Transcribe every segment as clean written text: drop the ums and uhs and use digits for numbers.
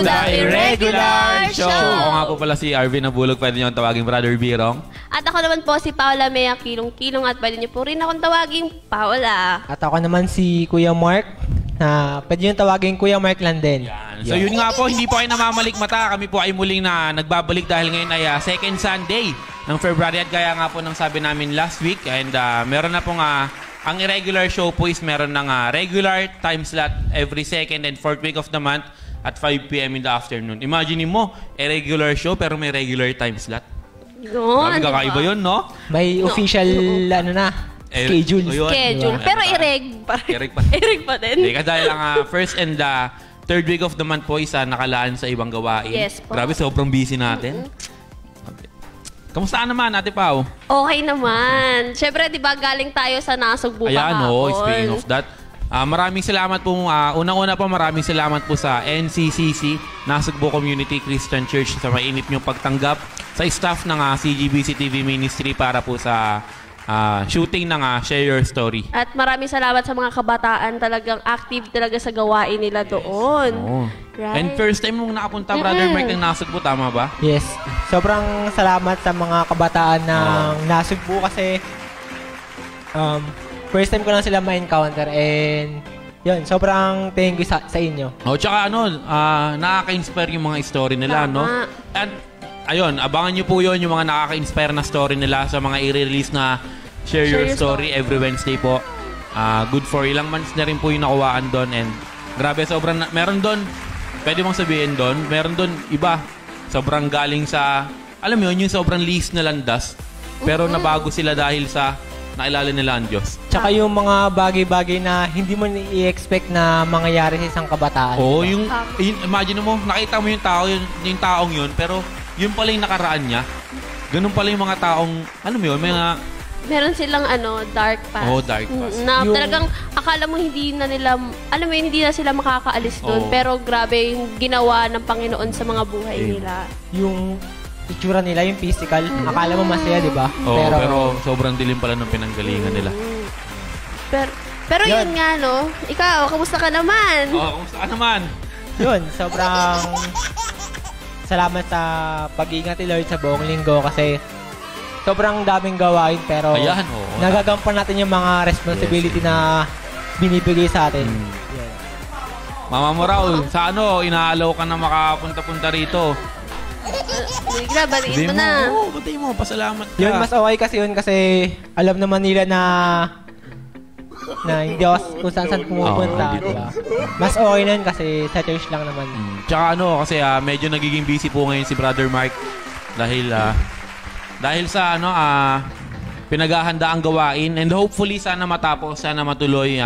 The Irregular Show! Ako nga po pala si Arvin Nabulog. Pwede niyo tawagin Brother Birong. At ako naman po si Paula Mea Kilong-Kilong at pwede niyo po rin akong tawaging Paula. At ako naman si Kuya Mark, na pwede nyo tawagin Kuya Mark lang din. So yun nga po, hindi po kayo namamalikmata. Kami po ay muling na nagbabalik dahil ngayon ay second Sunday ng February. At kaya nga po nang sabi namin last week. And meron na pong ang Irregular Show po is meron ng regular time slot every second and fourth week of the month at 5 p.m. in the afternoon. Imagine mo, irregular show pero may regular time slot. Yun, kakaiba yun, no? May official, schedule. Schedule. Pero ireg pa rin. Ireg pa din. Kasi dahil ang first and third week of the month po isa nakalaan sa ibang gawain. Yes po. Grabe, sobrang busy natin. Kamusta naman, Ate Pao? Okay naman. Siyempre, di ba, galing tayo sa Nasugbu kahapon. Ayan, speaking of that, maraming salamat po. Unang-una po, maraming salamat po sa NCCC, Nasugbu Community Christian Church, sa mainit niyong pagtanggap sa staff ng CGBC TV Ministry para po sa shooting ng Share Your Story. At maraming salamat sa mga kabataan, talagang active talaga sa gawain nila doon. Oh. Right? And first time mong nakapunta, Brother Mark, ng Nasugbu, tama ba? Yes. Sobrang salamat sa mga kabataan ng Nasugbu kasi first time ko lang sila ma-encounter and yun, sobrang thank you sa inyo. Tsaka nakaka-inspire yung mga story nila, Tama. no? And ayun, abangan nyo po yun, yung mga nakaka-inspire na story nila sa mga i-release na Share Your Story every Wednesday po. Good for ilang months na rin po yung nakuhaan doon. And grabe, sobrang, meron doon, pwede mong sabihin doon, meron doon iba, sobrang galing sa, alam mo yun, yung sobrang least na landas. Pero nabago sila dahil sa nakilala nila ang Diyos. Tsaka yung mga bagay-bagay na hindi mo i-expect na mangyayari sa isang kabataan. Oo, yung imagine mo, nakita mo yung tao, yung taong yun, pero yun pala yung nakaraan niya. Ganun pala yung mga taong, ano mo yun, meron silang dark past. Oh, dark past. Na talagang akala mo hindi na nila, alam mo hindi na sila makakaalis doon. Pero grabe yung ginawa ng Panginoon sa mga buhay nila. Yung itsura nila, yung physical, akala mo masaya, di ba? Pero sobrang dilim pala ng pinanggalingan nila. Pero yun nga, no? Ikaw, kamusta ka naman? Kamusta ka naman? Yun, sobrang salamat sa pag-iingat ni Lord sa buong linggo kasi sobrang daming gawain pero nagagampan natin yung mga responsibility na binibigay sa atin. Mama mo raw, sa inaalaw ka na makapunta-punta rito. Bigla, batiin mo na. Batiin mo, pasalamat ka. Yun, mas okay kasi yun kasi alam naman nila na hindi ako kung saan pumupunta. Diba? Mas okay na yun kasi sa church lang naman. Tsaka kasi medyo nagiging busy po ngayon si Brother Mark dahil sa pinaghahanda ang gawain and hopefully sana matapos, sana matuloy.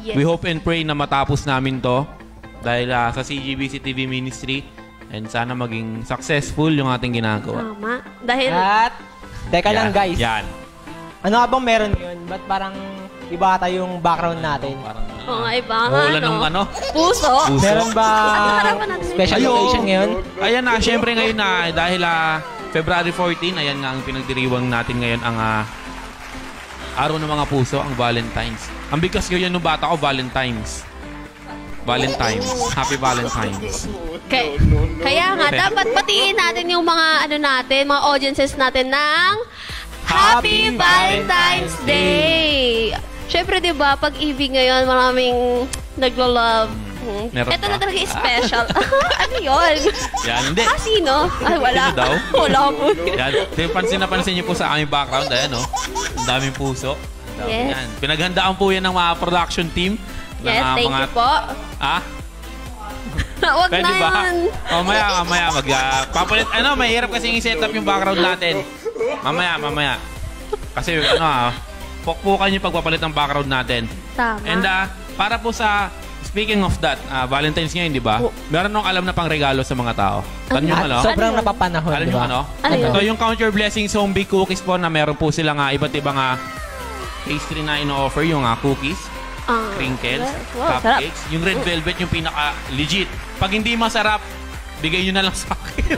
Yes. We hope and pray na matapos namin to dahil sa CGBC TV Ministry and sana maging successful yung ating ginagawa. Tama. Dahil teka lang guys. Yan. Ano nga bang meron yun? Ba't parang iba ata yung background natin? Oo nga, iba nga, wala ng Puso. Meron ba special occasion ngayon? Ayan na, syempre ngayon na dahil February 14, ayan nga ang pinagdiriwang natin ngayon ang araw ng mga puso, ang Valentine's. Ang bigkas ngayon ng bata ko, Valentine's. Happy Valentine's. Kaya nga, dapat batiin natin yung mga mga audiences natin ng Happy Valentine's Day! Siyempre, di ba, pag-ibig ngayon, maraming naglo-love. Ito na talaga special. Ano yun? Yan, hindi. Sino? Ay, wala. Sino daw? Wala po. Yan, pansin niyo po sa aming background. Ayan, ang daming puso. Yes. Yan. Pinaghandaan po yan ng mga production team. Yes, thank you po. Wag pwede na ba? yan. Mamaya, papalit. Mahirap kasi i-set up yung background natin. Mamaya. Kasi, pukpukan yung pagpapalit ng background natin. Tama. And, para po sa, speaking of that, Valentine's ngayon, di ba? Meron nung alam na pang regalo sa mga tao. Tanong nyo, Sobrang napapanahon, alam di nyo, ba? Ito yung Count Your Blessings Home Baked Cookies po na meron po silang iba't ibang pastry na ino-offer, yung cookies, crinkles, cupcakes. Yung red velvet, yung pinaka-legit. Pag hindi masarap, bigay nyo na lang sa akin.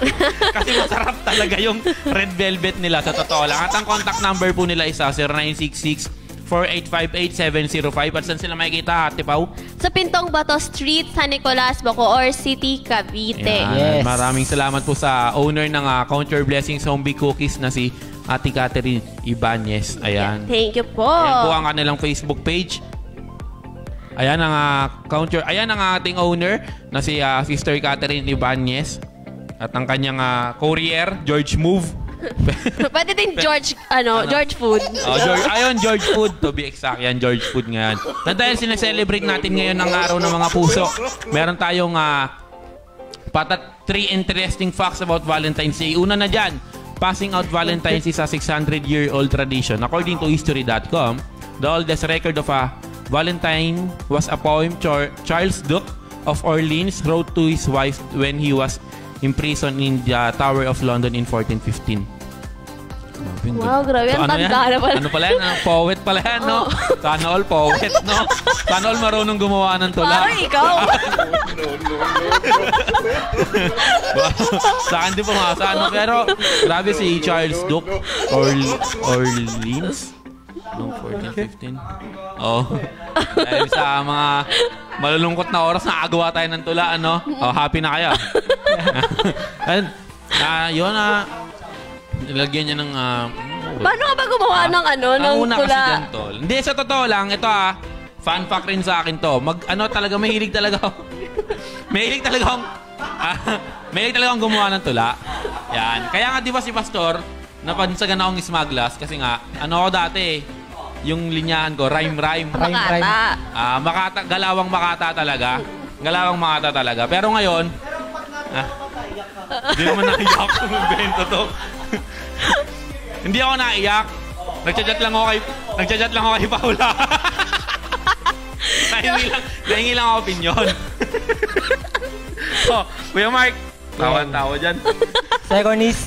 Kasi masarap talaga yung red velvet nila, sa totoo lang. At ang contact number po nila is 0966 4858-705. At saan sila makikita, Ate Pau? Sa sa Pintong Bato Street, San Nicolas, Bacoor City, Cavite. Yes. Maraming salamat po sa owner ng Count Your Blessings Home Big Cookies na si Ate Catherine Ibanez. Ayan. Thank you po. Ayan po ang kanilang Facebook page. Ayan ang ayan ang ating owner na si Sister Catherine Ibanez at ang kanyang courier George Move. Pwede din George Food. George Food to be exact. Yan George Food ngayon. Na dahil sineselebrate natin ngayon ang araw ng mga puso, meron tayong 3 interesting facts about Valentine's Day. Una na dyan, passing out Valentine's is a 600-year-old tradition. According to history.com, the oldest record of a Valentine was a poem Charles Duke of Orleans wrote to his wife when he was imprisoned in the Tower of London in 1415. Wow, grabe. So, ang tanda na pala. Ano pala yan? Poet pala yan, no? Sana all poet, no? Sana all marunong gumawa ng tula. Parang ikaw. Sa akin din pumasa, no? Pero, grabe si Charles Duke Orleans. No, 1415. Oh. Dahil sa mga malulungkot na oras, nakagawa tayo ng tula, ano? Oh, happy na kayo. And, yun nilagyan niya ng... Paano ka ba gumawa ng ng una tula? kasi ganito. Hindi, sa totoo lang, ito fun fact rin sa akin to. Mahilig talaga ako. Mahilig talaga akong gumawa ng tula. Yan. Kaya nga, di ba si Pastor, napansagan akong smaglas kasi nga, ako dati yung linyahan ko, rhyme. Makata. Galawang makata talaga. Galawang makata talaga. Pero ngayon, hindi naman naiyak kung bento to. Hindi ako naiyak. Nagchat-chat lang ako kay Paula. Nahingi lang ako opinion. So, Kuya Mark, tawa dyan. Second is,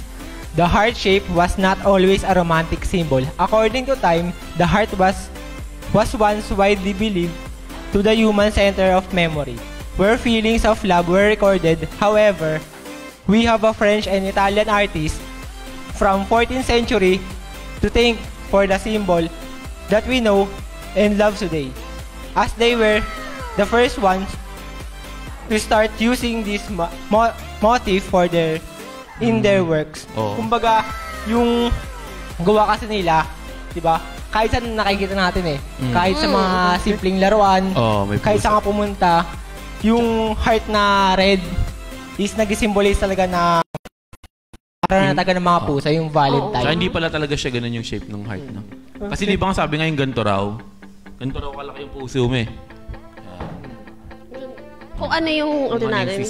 the heart shape was not always a romantic symbol. According to time, the heart was once widely believed to the human center of memory, where feelings of love were recorded. However, we have a French and Italian artist from 14th century to thank for the symbol that we know and love today, as they were the first ones to start using this motif in their works. Kumbaga, yung gawa kasi nila, di ba? Kahit saan nakikita natin kahit sa mga simpleng laruan, kahit saan ka pumunta, yung heart na red is nag-symbolize talaga na taga ng mga pusa, yung Valentine. Kaya hindi pala talaga siya ganun yung shape ng heart, no? Kasi di ba nga sabi nga yung ganito raw kalaki yung puso mo Kung ano yung natin,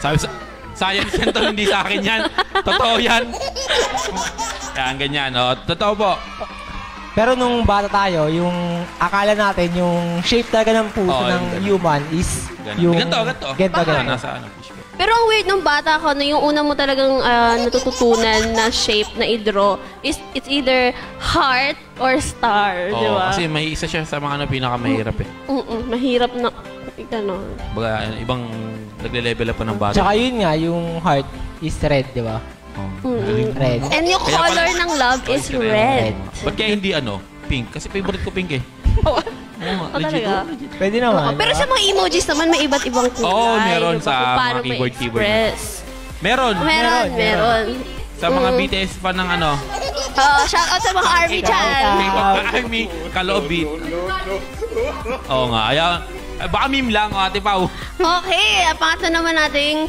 sabi science yan to, hindi sa akin yan. Totoo yan. Yan, ganyan. Totoo po. Pero nung bata tayo, yung akala natin, yung shape talaga ng puso ng human is yung... Ganto. Ganto. Pero ang weird nung bata ko, yung una mo talagang natututunan na shape na i-draw is it's either heart or star, di ba? Kasi may isa siya sa mga pinakamahirap mahirap na, gano'n. Baga, ibang nagle-level up pa ng bata. Tsaka yun nga, yung heart is red, di ba? Red. And yung color ng love is red. Ba't kaya hindi pink? Kasi favorite ko pink legit. Talaga? Pwede naman. Pero sa mga emojis naman, may iba't ibang kulay. Meron diba? sa Paano mga keyboard. Meron. Sa mga BTS fan ng shout out sa mga ARMY dyan. ARMY, Kalobit. Oo nga. Baka meme lang, Ate Pau. Okay, ang pangatlo naman nating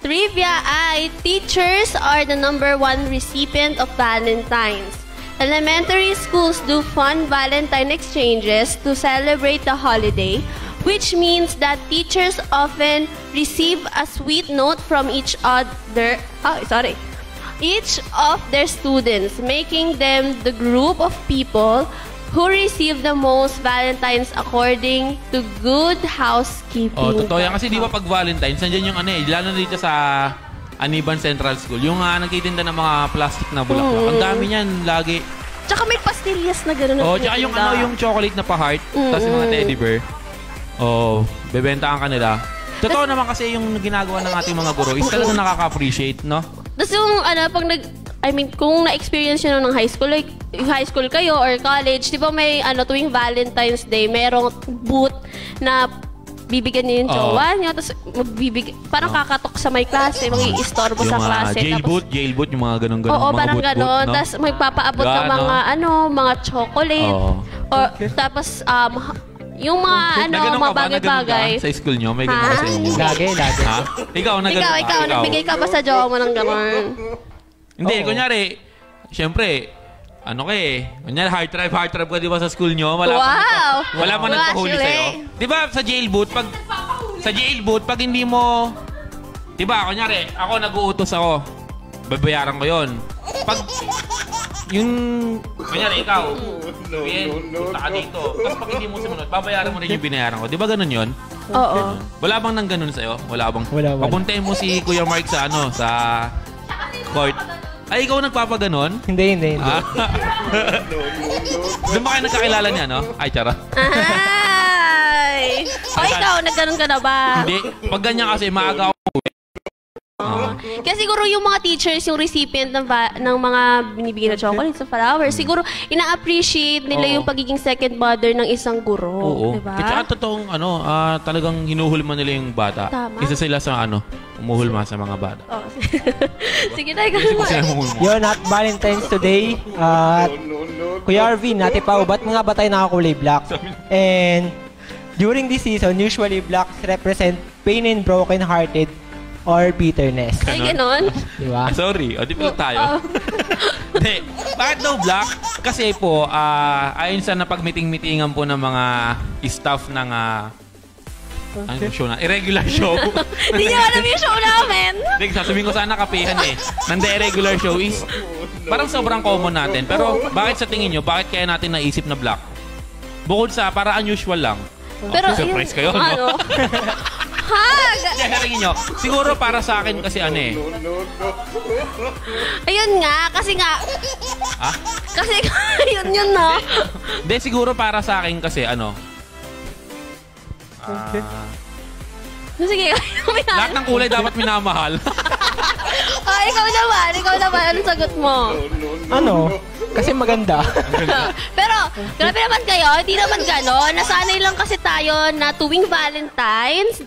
trivia ay teachers are the #1 recipient of Valentine's. Elementary schools do fun Valentine exchanges to celebrate the holiday, which means that teachers often receive a sweet note from each of their students, making them the group of people who receive the most Valentines according to good housekeeping. Totoo yan. Kasi di ba pag Valentine's, nandiyan yung lalo na dito sa Aniban Central School, yung nagtitinda ng mga plastic na bulaklak. Ang dami niyan, lagi. Tsaka may pastillas na gano'n. Tsaka yung chocolate na pa-heart, tapos yung mga teddy bear. Bebentahan ka nila. Totoo naman kasi yung ginagawa ng ating mga guro is talagang nakaka-appreciate, no? Tapos yung, pag I mean, kung na-experience nyo ng high school, like, high school kayo or college, di ba may tuwing Valentine's Day, merong booth na bibigyan niyo yung jowa niyo, tapos parang kakatok sa may klase, mag-i-istorbo sa klase. Jailboot, yung mga ganun-ganun. Oo, parang ganun. Tapos magpapaabot ng mga chocolate. Or, tapos, yung mga mga bagay-bagay. Sa school nyo? May ganun sa inyo? Lagi. Ha? Ikaw, nagbigay ka ba sa jowa mo ng ganun? Hindi, kunyari, syempre, kunyari hard drive ka di ba sa school nyo? Wala man nagpahuli sa'yo. Di ba sa jailboot, pag hindi mo, di ba, kunyari, ako nag-uutos ako, babayaran ko yun. Pag, kunyari, ikaw, punta ka dito. Tapos pag hindi mo sumunod, babayaran mo rin yung binayaran ko. Di ba ganun yun? Oo. Wala bang nang ganun sa'yo? Wala. Papuntahin mo si Kuya Mark sa court. Ay, ikaw nagpapaganon? Hindi. Doon ba kayo nagkakilala niya, no? Ay, tsara. Ay! O, ikaw, nagganon ka na ba? Hindi. Pag ganyan kasi, maaga ako uwi. Kaya siguro yung mga teachers, yung recipient ng mga binibigyan na chocolates sa flowers, siguro ina-appreciate nila yung pagiging second mother ng isang guro. Oo. Diba? Kaya totoong, talagang hinuhulma nila yung bata. Tama. Isa sila sa, umuhulma sa mga bata. Oh. Sige tayo, ganun. Yun, at Valentine's today. Kuya Arvin, Ate Pao, ba't mga ba tayo nakakulay black? And during this season, usually blacks represent pain and broken-hearted or bitterness. Ay, ganon? Diba? Sorry, di pala tayo. Hindi. Bakit daw black? Kasi po, ayon sa napagmiting-mitingan po ng mga staff ng show na? Irregular show. Hindi niyo alam yung show namin. Hindi, sasabihin ko sana kapihan ng the irregular show is parang sobrang common natin. Pero bakit sa tingin nyo, bakit kaya natin naisip na black? Bukod sa para unusual lang. Pero surprise kayo, no? Hag! Tingin nyo, siguro para sa akin kasi Ayun nga, kasi nga. Ha? Kasi yun no? Hindi, siguro para sa akin kasi sige, lahat ng kulay dapat minamahal. ikaw naman. Anong sagot mo? Kasi maganda. Pero, grabe naman kayo, hindi naman gano'n. Nasanay lang kasi tayo na tuwing Valentine's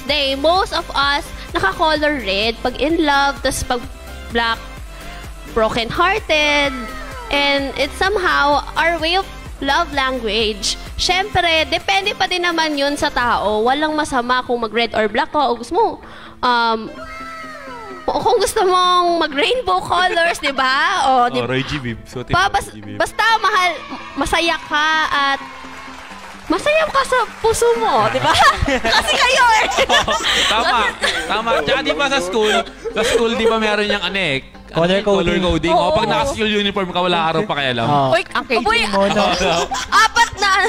Day, most of us naka-color red pag in love, tas pag black, broken-hearted, and it's somehow our way of love language. Siyempre, depende pa din naman yun sa tao. Walang masama kung mag-red or black ka o gusto mo, kung gusto mong mag-rainbow colors, di ba? Roy G. Bib. Basta masaya ka at masaya ka sa puso mo, di ba? Kasi kayo Tama. Tsaka di ba sa school, di ba meron yung color coding. Pag naka-school uniform ka, wala araw pa kaya alam. Uy, apat na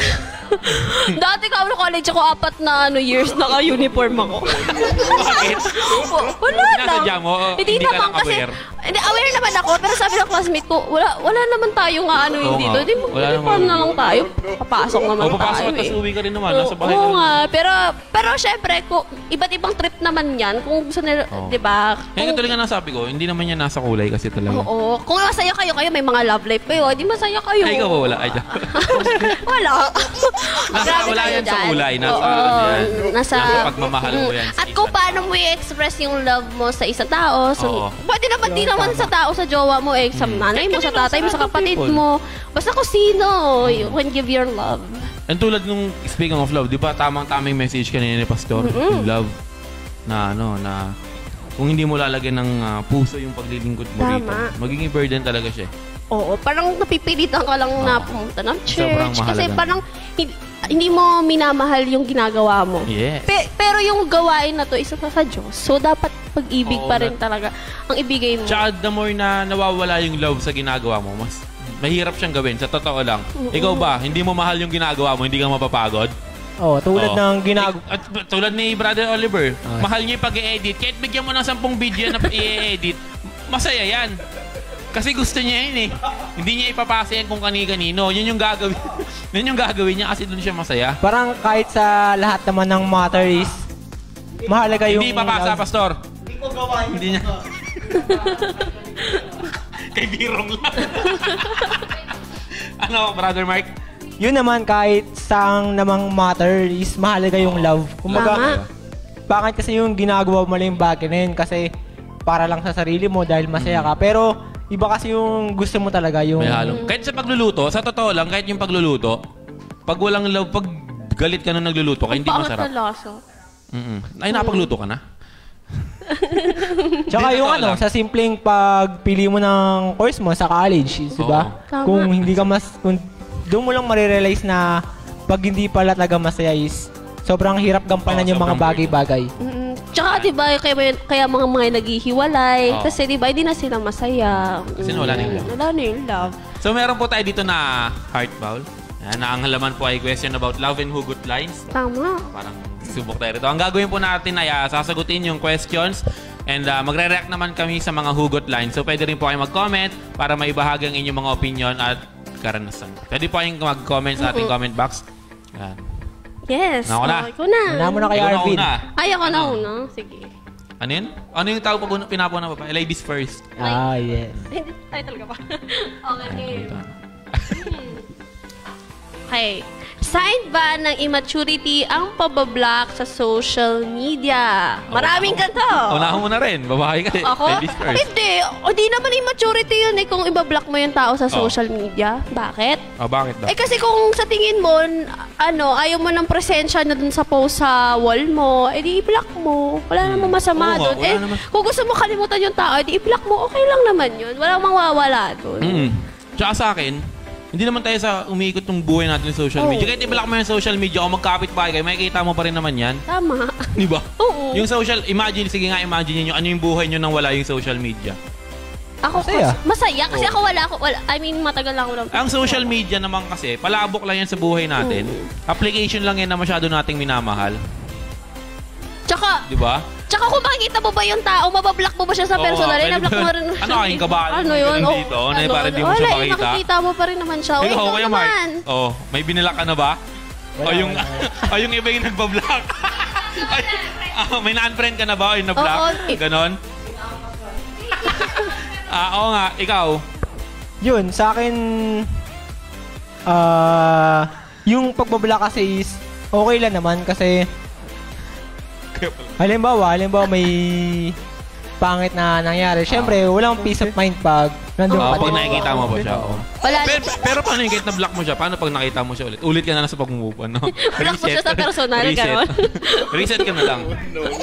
dati ka ako college ako, 4 na years naka-uniform ako. Bakit? Wala lang. Hindi naman ka lang kasi, aware. Aware naman ako, pero sabi ng classmate ko, wala naman tayo nga dito. Di mo, uniform na lang tayo. Papasok naman tayo. Papasok at tas uwi ka rin naman. Nasa bahay Oo nga, pero syempre, iba't ibang trip naman yan. Kung gusto nila, di ba? Kaya tuloy nga nasabi ko, hindi naman yan nasa kulay kasi talaga. Oo. Kung masaya kayo, may mga love life kayo, di masaya kayo. Ay, ikaw ba wala? Ay, wala. Wala yan sa kulay. Nasa pagmamahal mo yan. At kung paano mo i-express yung love mo sa isang tao. Pwede naman di naman sa tao, sa jowa mo, sa nanay mo, sa tatay mo, sa kapatid mo. Basta kung sino, you can give your love. And tulad nung, speaking of love, di ba tamang-tamang message kanina ni Pastor? Yung love na kung hindi mo lalagyan ng puso yung paglilingkod mo rito, magiging burden talaga siya. Oo, parang napipilitan ka lang na pumunta ng church. Kasi parang hindi mo minamahal yung ginagawa mo. Yes. Pero yung gawain na to, isa sa Diyos. So, dapat pag-ibig pa rin talaga ang ibigay mo. Tsaka the more na nawawala yung love sa ginagawa mo, mas mahirap siyang gawin. Sa totoo lang. Ikaw ba, hindi mo mahal yung ginagawa mo, hindi ka mapapagod? Tulad ng tulad ni Brother Oliver, mahal niya yung pag-i-edit. Kahit bigyan mo ng 10 video na i-edit, masaya yan. Kasi gusto niya yun Hindi niya ipapasa yan kung kani-kanino. Yun yung gagawin. Yun yung gagawin niya kasi doon siya masaya. Parang kahit sa lahat naman ng matter is mahalaga yung... Hindi ipapasa, Pastor. Hindi ko gawain. Hindi niya. Kay Birong lang. Ano, Brother Mark? Yun naman, kahit saang namang matter is mahalaga yung love. Kumbaga, bakit kasi yung ginagawa mo lang yung bagay na yun? Kasi para lang sa sarili mo dahil masaya ka. Pero iba kasi yung gusto mo talaga yung... May halong. Kahit sa pagluluto, sa totoo lang, kahit yung pagluluto, pag walang love, pag galit ka nung nagluluto ka, hindi masarap. Ang lasa. Ay, nakapagluto ka na? Tsaka yung ano, sa simpleng pagpili mo ng course mo sa college, di ba? Kung hindi ka kung doon mo lang marirealize na pag hindi pala talaga masaya is sobrang hirap gampanan yung mga bagay-bagay. Tsaka diba, kaya mga naghihiwalay. Kasi diba, hindi na sila masaya. Kasi wala na yung love. Wala na yung love. So meron po tayo dito na heart bowl. Na ang halaman po ay question about love and hugot lines. Tama. Parang subok tayo rito. Ang gagawin po natin ay sasagutin yung questions and magre-react naman kami sa mga hugot lines. So pwede rin po kayo mag-comment para maibahagi ang inyong mga opinion at karanasan. Pwede po kayong mag-comment sa ating comment box. Yan. Yes. Ako na. Ako na. Una mo na kay Arvin. Ay, ako na una. Sige. Ano yun? Ano yung tawag pag pinapuna pa? Ladies first. Yes. Ay, talaga pa. Okay. Okay. Sign ba ng immaturity ang pabablock sa social media? Maraming ganito. Unahan mo na rin. Babae ka. Ako? Ladies first. Hindi naman immaturity yun kung ibablock mo yung tao sa social media. Bakit? Bakit daw? Kasi kung sa tingin mo, ayaw mo ng presensya na dun sa post sa wall mo, di i-block mo. Wala namang masama dun. Kung gusto mo kalimutan yung tao, di i-block mo. Okay lang naman yun. Walang mawawala dun. Tsaka sa akin, hindi naman tayo sa umiikot ng buhay natin sa social media. Kahit i-block mo yung social media o magkapit bahay kayo, makikita mo pa rin naman yan. Tama. Di ba? Oo. Yung social, sige nga, imagine nyo, ano yung buhay nyo nang wala yung social media. Ako masaya kasi ako wala. I mean, matagal lang ako lang. Ang social media naman kasi, palabok lang yan sa buhay natin. Application lang yan na masyado nating minamahal. Tsaka, di ba? Tsaka kung makikita mo ba yung tao, mabablock mo ba siya sa personal? Na-block mo rin. Ano kain ka ba? Ano yun? Dito, para di mo siya makita. Nakikita mo pa rin naman siya. Ikaw kaya, Mark? May binilak ka na ba? O yung iba yung nagbablock? May na-unfriend ka na ba? O yung na-block? Ganon? Oo nga, ikaw? Yun, sa akin, yung pagbablock kasi is okay lang naman kasi halimbawa may pangit na nangyari. Siyempre, walang peace of mind pag nandun pa. Pag nakikita mo ba siya? Wala. Pero paano yung kahit na-block mo siya? Paano pag nakita mo siya ulit? Ulit ka na lang sa pag-move on, no? Block mo siya sa personal, gano'n? Reset ka na lang.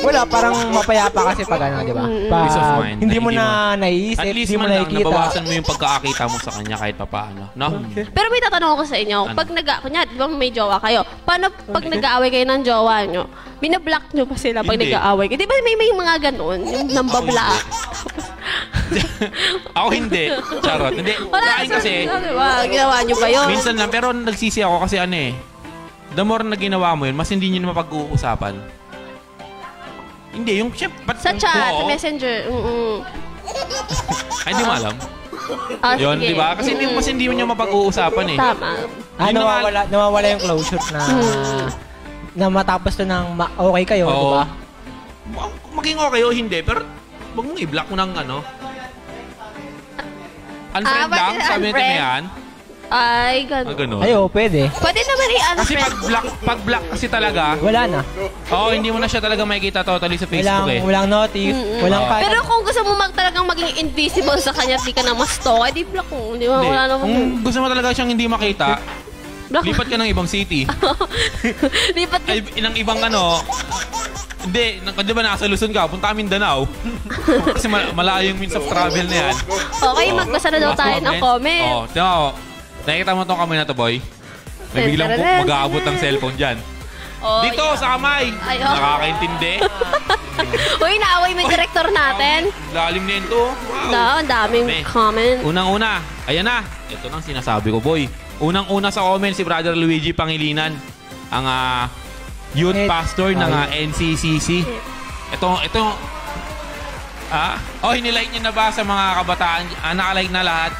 Wala, parang mapayapa kasi pag ano, di ba? Peace of mind. Hindi mo na naiisip, hindi mo nakikita. Nabawasan mo yung pagkakakita mo sa kanya kahit papaano, no? Pero may tatanong ako sa inyo. Pag kunya, di ba may jowa kayo? Paano pag nag-aaway kayo ng jowa nyo? Binablock nyo pa sila pag nag-aaway kayo? Di ba may mga ganun? Yung nambablock? Ako hindi. Charot. Hindi. Wala kasi. Diba? Ginawa nyo ba yun? Minsan lang. Pero nagsisi ako kasi the more na ginawa mo yun, mas hindi nyo na mapag-uusapan. Hindi. Yung sa chat, sa messenger. Ay, hindi mo alam. Yun, di ba? Kasi mas hindi mo nyo mapag-uusapan eh. Tama. Nawawala yung closure na matapos to ng okay kayo, di ba? Maging okay o hindi, pero huwag mong i-block mo ng unfriend lang, sabi nito na yan. Ay, gano'n. Ay, pwede. Pwede naman i-unfriend. Kasi pag-block kasi talaga, wala na. Hindi mo na siya talaga makikita totally sa Facebook Walang notif, walang Pero kung gusto mo talagang maging invisible sa kanya, di ka na ma-stalk, di block mo. Di ba? Wala naman. Kung gusto mo talaga siyang hindi makita, lipat ka ng ibang city. Lipat ka. Ng ibang Hindi, di ba nasa Luzon ka? Punta kami Mindanao. Kasi malayong means of travel na yan. Okay, magbasa na daw tayo ng comment. Nakikita mo itong kamay na to, boy? May biglang mag-aabot ng cellphone dyan. Dito, sa kamay! Nakakaintindi. Uy, naaway mo yung director natin. Lalim na yun to. Wow. Ang daming comment. Unang-una, ayan na. Ito nang sinasabi ko, boy. Unang-una sa comment, si Brother Luigi Pangilinan. Ang youth pastor ng NCCC. Ito, hinilike niyo na ba sa mga kabataan? Nakalike na lahat?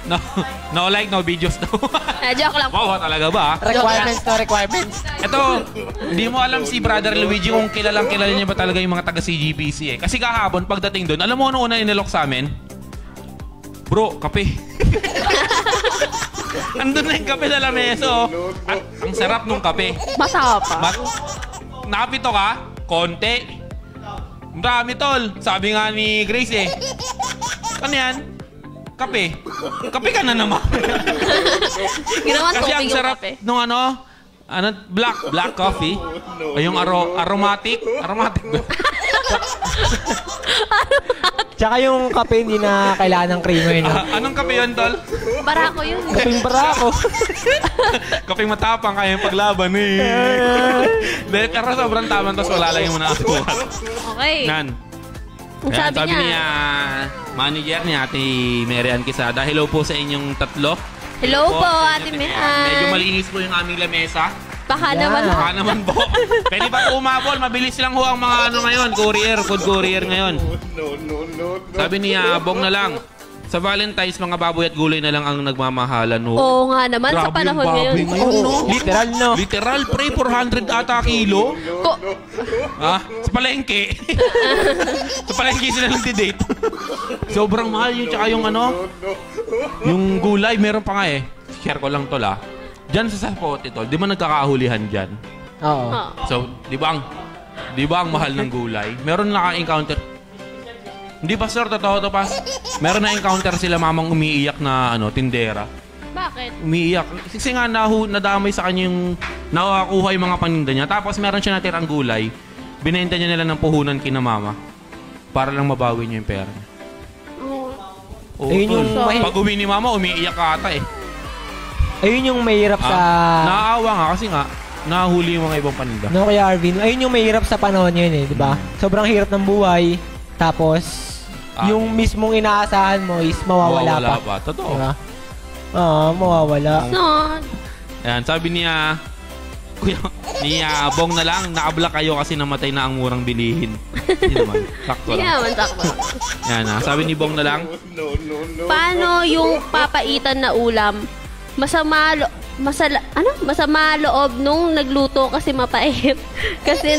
No like, no videos daw. Joke lang. Wow, talaga ba? Requirements. Ito, hindi mo alam si Brother Luigi kung kilala niya ba talaga yung mga taga-CGPC eh. Kasi kahapon, pagdating doon, alam mo ano una inilok sa amin? Bro, kape. Andun na yung kape sa lamesa, oh. At ang sarap nung kape. Matapang. Nakapito ka? Konti. Marami, tol. Sabi nga ni Grace, eh. Ano yan? Kape. Kape ka na naman. Ginawan Kasi tubig ang yung sarap kape. nung black coffee. O yung aromatic. Aromatic ba? Tsaka yung kape hindi na kailangan ng creamer, no? Anong kape yun, tol? Barako yun. Kaping barako. Kapeng matapang kaya yung paglaban, eh. Pero sobrang tama, tapos wala lang yung mga asukat. Okay. Nan. Ang Ayan, sabi niya. Manager ni Ate Mary Ann Quesada. Hello po sa inyong tatlo. Hello po, sa Ate inyo, Mary Ann. Ann. Medyo malinis po yung aming lamesa. Baka Yeah. naman. Baka naman po. Pwede pa po umabol. Mabilis lang ho ang mga ngayon. Food courier ngayon. Sabi niya, Bong na lang. Sa Valentine's, mga baboy at gulay na lang ang nagmamahalan. No? Oo nga naman, sa Grabe panahon yung baboy ngayon. ngayon, no? Literal, no? Literal, pre, 400 ata kilo. Ko- Sa palengke. Sa palengke sila nagdi-date. Sobrang mahal yung tsaka yung yung gulay, meron pa nga eh. Share ko lang tol Diyan sa Sapote tol, di ba nagkakahulihan dyan? Oo. So, di ba ang mahal ng gulay? Meron naka-encounter. Hindi pa sir, totoo to pas. Meron na-encounter sila mamang umiiyak na tindera. Bakit? Umiiyak. Kasi nga nadamay sa kanya yung nakakuha yung mga paninda niya. Tapos meron siya natirang gulay. Binenta niya nila ng puhunan kina mama. Para lang mabawi niya yung pera niya. Oo, Ayun yung tol. mahi- Pag uwi ni mama, umiiyak ka ata eh. Ayun yung mahirap sa... Naaawa nga kasi nga, nahuli yung mga ibang paninda. No, Kuya Arvin, ayun yung mahirap sa panahon ngayon, di ba? Sobrang hirap ng buhay. Tapos, yung mismong inaasahan mo is mawawala pa. Totoo. Diba? Mawawala. No. Ayan, sabi niya, niya, Bong na lang, nakablock kayo kasi namatay na ang murang bilihin. Hindi naman. Sakto Hindi lang. naman sakto. Yan sabi ni Bong na lang, Paano yung papaitan na ulam? Masama loob nung nagluto kasi mapait. Kasi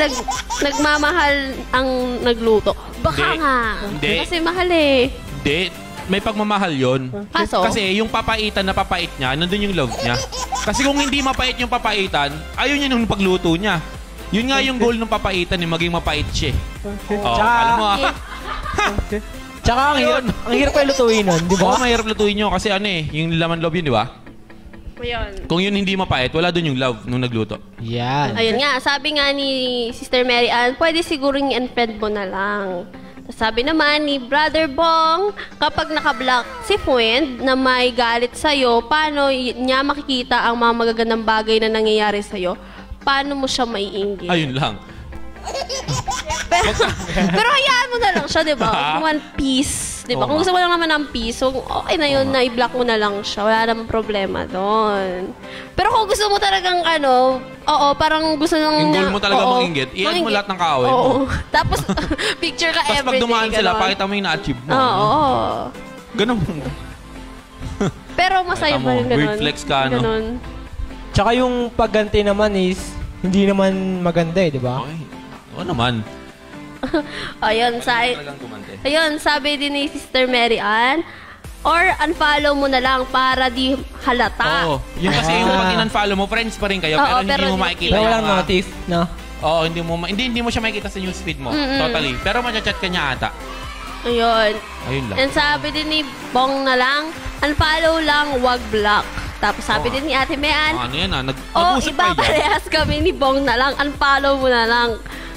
nagmamahal ang nagluto. Baka Hindi. nga. Hindi. Kasi mahal eh. hindi, may pagmamahal yon. Kaso? Kasi yung papaitan na papait niya, nandun yung love niya. Kasi kung hindi mapait yung papaitan, ayaw niya nung pagluto niya. Yun nga yung goal ng papaitan, maging mapait siya. Alam mo Tsaka ang hirap kayo lutuin nun, di ba? Oo, mahirap lutuin nyo kasi yung laman loob yun, di ba? Ayun. Kung yun hindi mapait, wala dun yung love nung nagluto. Yan. Ayun nga, sabi nga ni Sister Mary Ann, pwede siguro i-unfriend mo na lang. Sabi naman ni Brother Bong, kapag nakablock si friend na may galit sa'yo, paano niya makikita ang mga magagandang bagay na nangyayari sa'yo? Paano mo siya maiinggit? Ayun lang. Pero hayaan mo na lang siya, di ba? One piece. Di ba? Oo Kung nga. gusto mo lang naman ng piece, so okay na yun, na i-block mo na lang siya. Wala namang problema doon. Pero kung gusto mo talagang parang gusto nang... Yung goal mo talaga manginggit, i-add mo lahat ng kaaway mo. Tapos, picture ka Tapos pag everyday. dumaan sila, ganon. pakita mo yung na-achieve mo. Oo. Ganun. Pero masaya Pakita pa mo, rin ganun. weird flex ka, no? Ganun. Tsaka yung pagganti naman is, hindi naman maganda di ba? Okay. Oo naman. Ayun, Talagang kumante. Ayun, sabi din ni Sister Mary Ann, or unfollow mo na lang para di halata. Oo. Yung kasi yung pag in-unfollow mo, friends pa rin kayo, Oo, pero hindi pero mo di- makikita Pero yung walang mga- notif, no? Oo, hindi mo siya makikita sa newsfeed mo. Totally. Pero machat ka niya ata. Ayun. Ayun lang. And sabi din ni Bong na lang, unfollow lang, wag block. Tapos sabi din ni Ate Mean, Ano yan iba nag-usap kayo. parehas kami ni Bong na lang, unfollow mo na lang.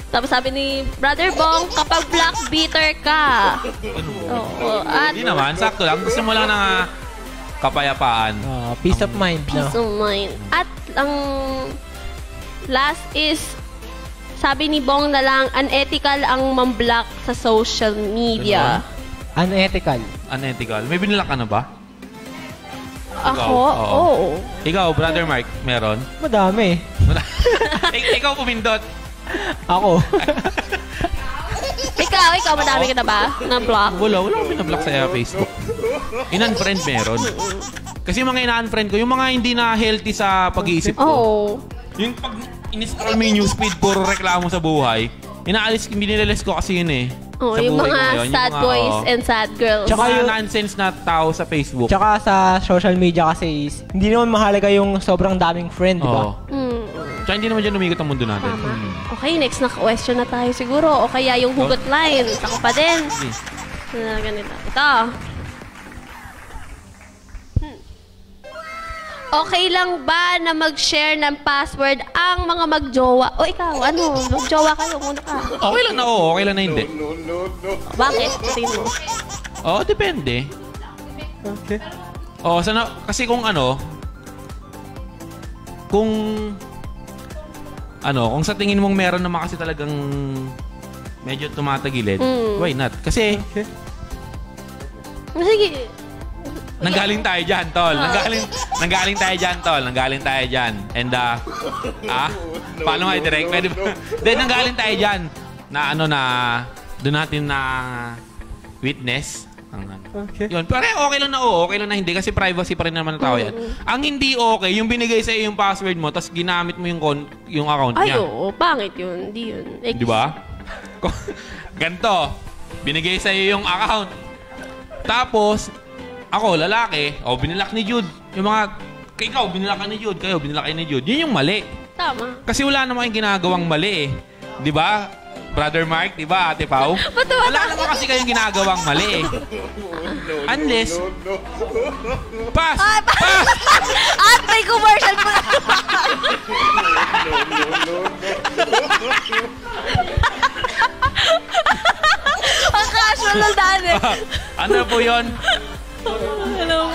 Tapos sabi ni Brother Bong, kapag black, bitter ka. Oo. At Hindi naman, sakto lang. Gusto mo lang ng kapayapaan. Peace of mind, no? peace of mind. At ang last is, sabi ni Bong na lang, unethical ang mam-block sa social media. Unethical. Unethical. May binilak ka na ba? Ako? Oo. Oo. Ikaw, Brother Mark, meron? Madami. Ikaw pumindot. Ako. Ikaw, madami ka na ba? Na-block? Wala akong binablock sa Facebook. In-unfriend meron. Kasi yung mga ina-unfriend ko, yung mga hindi na healthy sa pag-iisip ko. Oo. Yung pag in-scroll mo yung newsfeed, puro reklamo sa buhay, binililis ko kasi yun eh. Oh, Sa yung buhay ko mga ngayon, yung sad mga, boys and sad girls. Tsaka Tsaka yung yung- nonsense na tao sa Facebook. Tsaka sa social media kasi hindi naman mahalaga yung sobrang daming friend, di ba? Oo. Tsaka hindi naman dyan umikot ang mundo natin. Tama. Okay, next na question na tayo siguro. O kaya yung hugot line. Ako pa din. Ganito. Ito. Okay lang ba na mag-share ng password ang mga magjowa? O ikaw, ano? Magjowa kayo, muna ka. Okay lang na oo, okay lang na hindi. Bakit? Tingin mo. Oo, depende. Okay. Oo, sana, kasi kung kung sa tingin mong meron naman kasi talagang medyo tumatagilid, why not? Kasi, Sige. nanggaling tayo dyan, tol. Nanggaling tayo dyan, tol. Nanggaling tayo dyan. And, paano nga i-direct? Pwede ba? Then, nanggaling tayo dyan na doon natin na witness. Okay. Yun. Pero okay lang na oo, okay lang na hindi kasi privacy pa rin naman ng tao yan. Ang hindi okay, yung binigay sa iyo yung password mo tapos ginamit mo yung account Ay, niya. oo. Pangit yun. Hindi yun. Di ba? Ganto, binigay sa iyo yung account. Tapos, ako, lalaki, binilak ni Jude. Yung mga, ikaw, binilak ka ni Jude, kayo, binilak kayo ni Jude. Yun yung mali. Tama. Kasi wala naman yung ginagawang mali eh. Di ba? Brother Mark, di ba, Ate Pau? Wala naman kasi kayong ginagawang mali eh. Unless, pass! Pass! At may commercial pa. Ang casual lang dati. Ano po yun? Hello.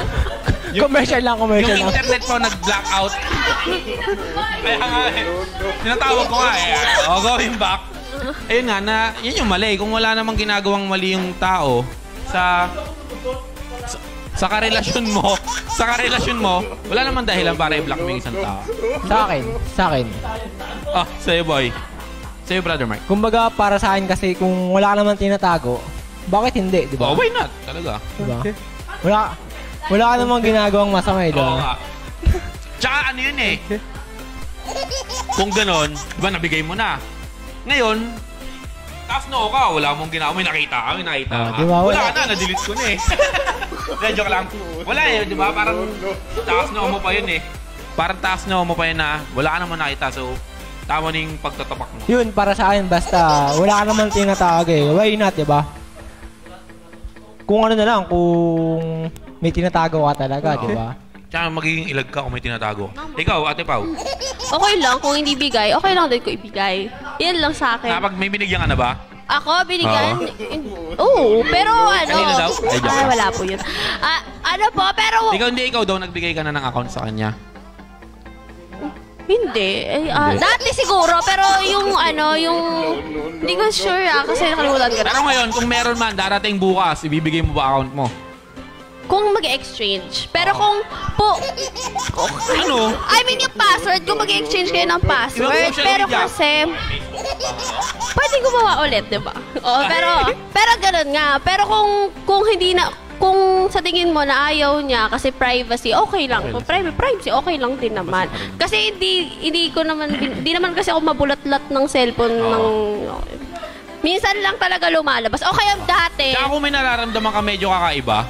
Commercial lang. Yung internet po nag-blackout. Kaya nga eh. Tinatawag ko nga eh. Going back. Ayun nga, yun yung mali. Kung wala namang ginagawang mali yung tao sa karelasyon mo, wala namang dahilan para i-block mo yung isang tao. Sa akin. Sa'yo boy. Sa'yo brother Mark. Kumbaga, para sa akin kasi kung wala ka naman tinatago, bakit hindi, di ba? Why not? Talaga. Diba? Wala ka namang ginagawang masama, di Oo ba? nga. Tsaka ano yun eh. Kung ganon, di ba nabigay mo na. Ngayon, taas noo ka, wala mong ginawa. May nakita ka. Diba, Wala na, na-delete ko na eh. Joke lang. Wala eh, di ba? Parang taas noo mo pa yun eh. Parang taas noo mo pa yun na wala ka naman nakita. So, tama na yung pagtatapak mo. Yun, para sa akin, basta wala ka naman tinatawag eh. Why not, di ba? Kung ano na lang, kung may tinatago ka talaga, di ba? Tsaka magiging ilag ka kung may tinatago. Ikaw, Ate Pau. Okay lang. Kung hindi bigay, okay lang din ko ibigay. Yan lang sa akin. Kapag may binigyan ka na ba? Ako, binigyan? Oo, pero ano... Kanina daw? Ay, joke lang. wala po yun. Ano po, pero... Ikaw daw, nagbigay ka na ng account sa kanya. Hindi. Dati siguro, pero yung hindi ko sure kasi nakalimutan ko na. Pero ngayon, kung meron man, darating bukas, ibibigay mo ba account mo? Kung mag-exchange. Pero kung Ano? I mean yung password, kung mag-exchange kayo ng password. Ibang social Pero media. kasi, pwede gumawa ulit, di ba? Pero ganun nga. Pero kung hindi na, kung sa tingin mo na ayaw niya kasi privacy, okay lang. Kung privacy, okay lang din naman. Kasi hindi naman kasi ako mabulat-lat ng cellphone ng... Minsan lang talaga lumalabas. O kaya dati... Tsaka kung may nararamdaman ka medyo kakaiba,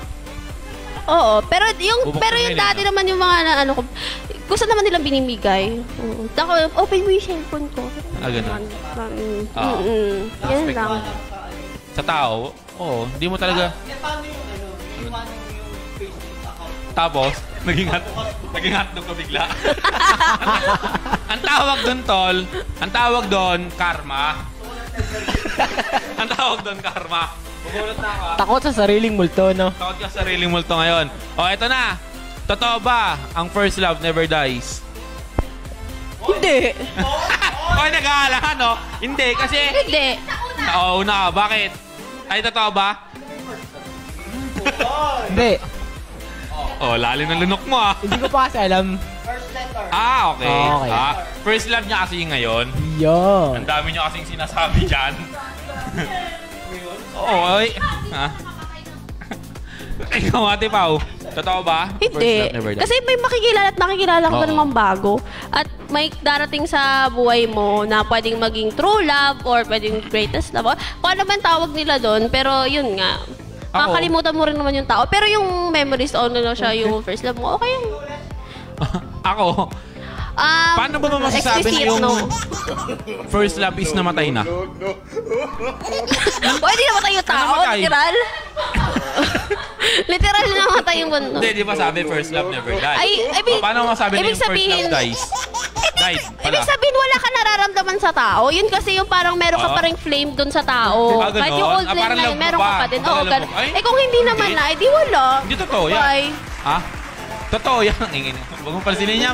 Oo, pero yung nila, dati naman yung mga gusto naman nilang binibigay. Ako, open mo yung cellphone ko. Ganun. Yan lang. Sa tao, hindi mo talaga... Tapos, naging hotdog ka bigla. Ang tawag doon, tol, karma. Ang tawag doon, karma. Bumulot na ako. Takot sa sariling multo, no? Takot ka sa sariling multo ngayon. Eto na. Totoo ba, ang first love never dies? Hindi. Nag-aalangan, no? Hindi, kasi... Hindi. Una ka. Bakit? Ay, totoo ba? Hindi. Lalim ng lunok mo, ah. Hindi ko pa kasi alam. Okay. Okay. First love niya kasi ngayon. Yun. Ang dami niyo kasing sinasabi dyan. Ikaw, Ate Pau, totoo ba? Hindi. First love never dies. Kasi may makikilala at makikilala ka pa namang bago. At may darating sa buhay mo na pwedeng maging true love or pwedeng greatest love. Kung ano man tawag nila doon, pero yun nga. Makakalimutan mo rin naman yung tao. Pero yung memories, na lang siya yung first love mo, okay yan. Ako? Paano ba masasabi na yung first love is namatay na? Pwede namatay yung tao, literal. Literal na namatay yung mundo. Hindi, di ba sabi first love never die? Paano masasabi na yung first love dies? Ibig sabihin, wala ka nararamdaman sa tao. Yun kasi yung parang meron ka parang flame dun sa tao. Kahit yung old flame na yun, meron ka pa din. Oo, ganun. Kung hindi naman na, di wala. Hindi totoo yan. Ha? Totoo yan. Huwag mo pansinin niya.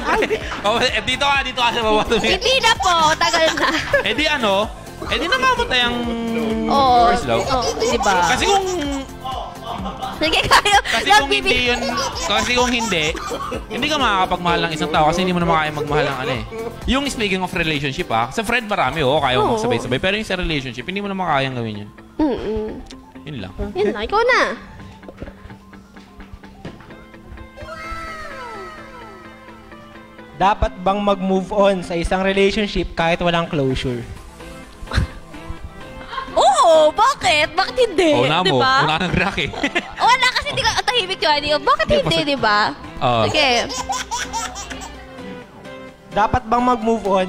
Dito ka sa baba. Hindi na po, tagal na. Di namamatay ang first love. Diba? Kasi kung... Sige, kayo. Kasi kung hindi ka makakapagmahal ng isang tao kasi hindi mo na makaya magmahal ng ano eh. Yung speaking of relationship sa friend marami, kaya mo magsabay-sabay. Pero yung sa relationship, hindi mo na makayang gawin yun. Yun lang. Ikaw na. Dapat bang mag-move on sa isang relationship kahit walang closure? Oo, bakit? Bakit hindi? Una mo, diba? una ng rock eh. Wala kasi di ka tahimik yun. Bakit hindi, di ba? Okay. Dapat bang mag-move on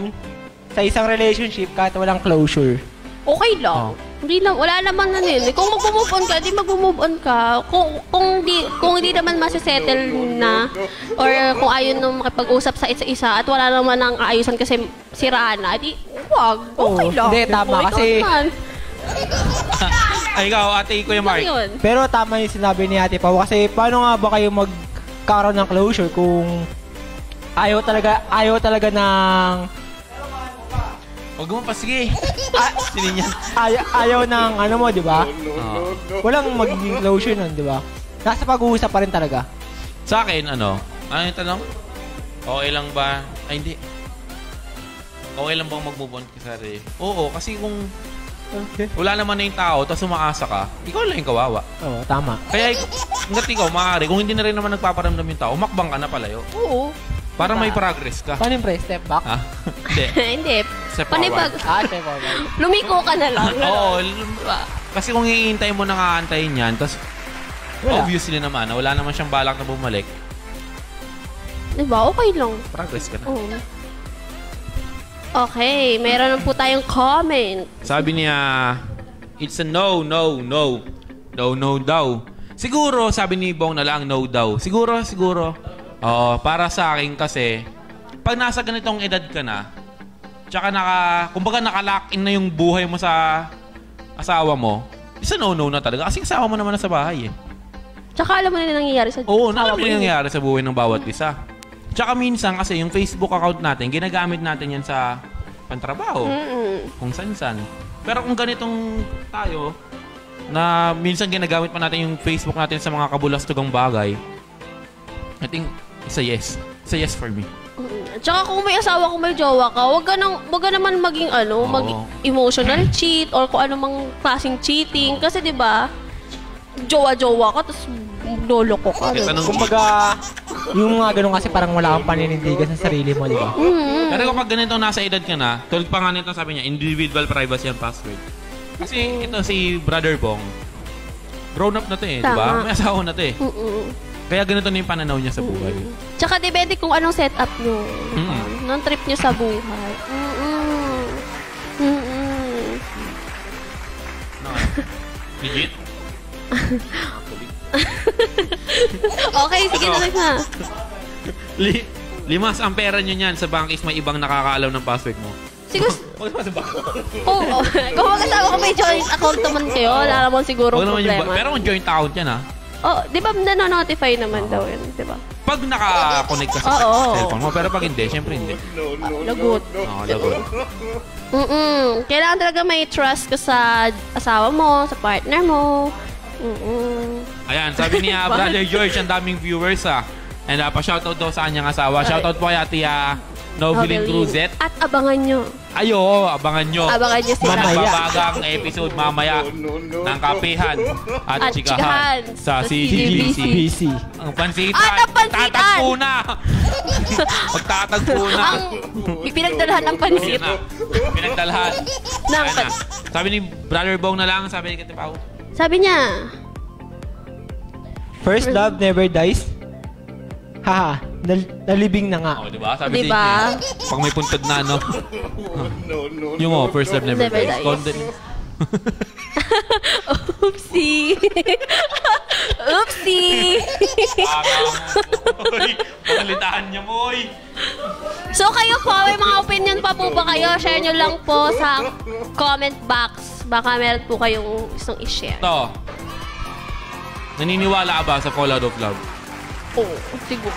sa isang relationship kahit walang closure? Okay lang. Hindi lang, wala naman na yun. Kung mag-move on ka, di mag-move on ka. Kung hindi naman masisettle na or kung ayaw nung makipag-usap sa isa-isa at wala naman ang aayusan kasi siraan na, di wag. Okay lang. Hindi, tama kasi... Ay, ikaw, ate ko yung Mark. Pero tama yung sinabi ni Ate Pao kasi paano nga ba kayo magkaroon ng closure kung ayaw talaga ng... Huwag mo pa, sige. Sinin yan. Ayaw ng ano mo, di ba? Walang magiging closure nun, di ba? Nasa pag-uusap pa rin talaga. Sa akin, ano yung tanong? Okay lang ba? Ay, hindi. Okay lang bang mag-move on ka sa rin? Oo, kasi kung wala naman na yung tao, tapos umaasa ka, ikaw lang yung kawawa. Oo, tama. Kaya, hanggat ikaw, maaari, kung hindi na rin naman nagpaparamdam yung tao, umakbang ka na palayo. Oo. Para may progress ka. Paano yung step back? Hindi. Hindi. Step forward. Step forward. Lumiko ka na lang. Oo. Kasi kung iintay mo na aantayin yan, tapos obviously naman, wala naman siyang balak na bumalik. Diba? Okay lang. Progress ka na. Okay, meron po tayong comment. Sabi niya, it's a no daw. Siguro, sabi ni Bong na lang, no daw. Siguro. Para sa akin kasi, pag nasa ganitong edad ka na, tsaka kumbaga nakalock in na yung buhay mo sa asawa mo, isa no na talaga. Kasi asawa mo naman na sa bahay eh. Tsaka alam mo na nangyayari sa Oo, alam mo na nangyayari sa buhay ng bawat isa. Tsaka minsan kasi yung Facebook account natin, ginagamit natin yan sa pantrabaho. Kung san-san. Pero kung ganitong tayo, na minsan ginagamit pa natin yung Facebook natin sa mga kabulastugang bagay, I think it's a yes. It's a yes for me. Tsaka kung may asawa, kung may jowa ka, wag ka naman maging mag-emotional cheat or kung anumang klaseng cheating. Kasi di ba jowa-jowa ka, tapos loloko ka. Kumbaga, yung mga ganun kasi parang wala kang paninindigan sa sarili mo, di ba? Pero kapag ganito nasa edad ka na, tulad pa nga nito sabi niya, individual privacy and password. Kasi ito si Brother Bong, grown up na to eh, di ba? May asawa na to eh. Kaya ganito na yung pananaw niya sa buhay. Tsaka depende kung anong setup nyo. Anong trip nyo sa buhay. Legit? Okay, sige na. 5 ang pera nyo niyan sa bank is may ibang nakakaalam ng password mo. Siguro, kung mag-asawa ko may joint account naman kayo, wala naman siguro problema. Pero kung joint account yan di ba nanonotify naman daw yun, di ba? Pag naka-connect ka sa cellphone mo, pero pag hindi, syempre hindi. Lagot. Lagot. Kailangan talaga may trust ka sa asawa mo, sa partner mo. Ayan, sabi niya, Brother George, ang daming viewers And pa-shoutout daw sa kanyang asawa. Shoutout po kay Ate Noveline Cruzet. At abangan nyo. Ayo, abangan nyo. Abangan nyo sila. Magbabagang episode mamaya ng Kapihan at Chikahan sa CGBC. Ang pansitan. Ang pansitan! Tatagpo na! Magtatagpo na. Ang pinagdalahan ng pansit. Pinagdalahan. Ng Sabi ni Brother Bong na lang, sabi ni Katipaw. Sabi niya, First love never dies. Haha, nalibing na nga. Oh, diba? Sabi diba? Pag may puntod na, no? Yung first love never dies. Oopsie. Oopsie. Pagalitaan niya, Moy. So kayo po, may mga opinion pa po ba kayo? Share nyo lang po sa comment box. Baka meron po kayong gustong i-share. Ito. Naniniwala ka ba sa Fallout of Love? Oo, siguro.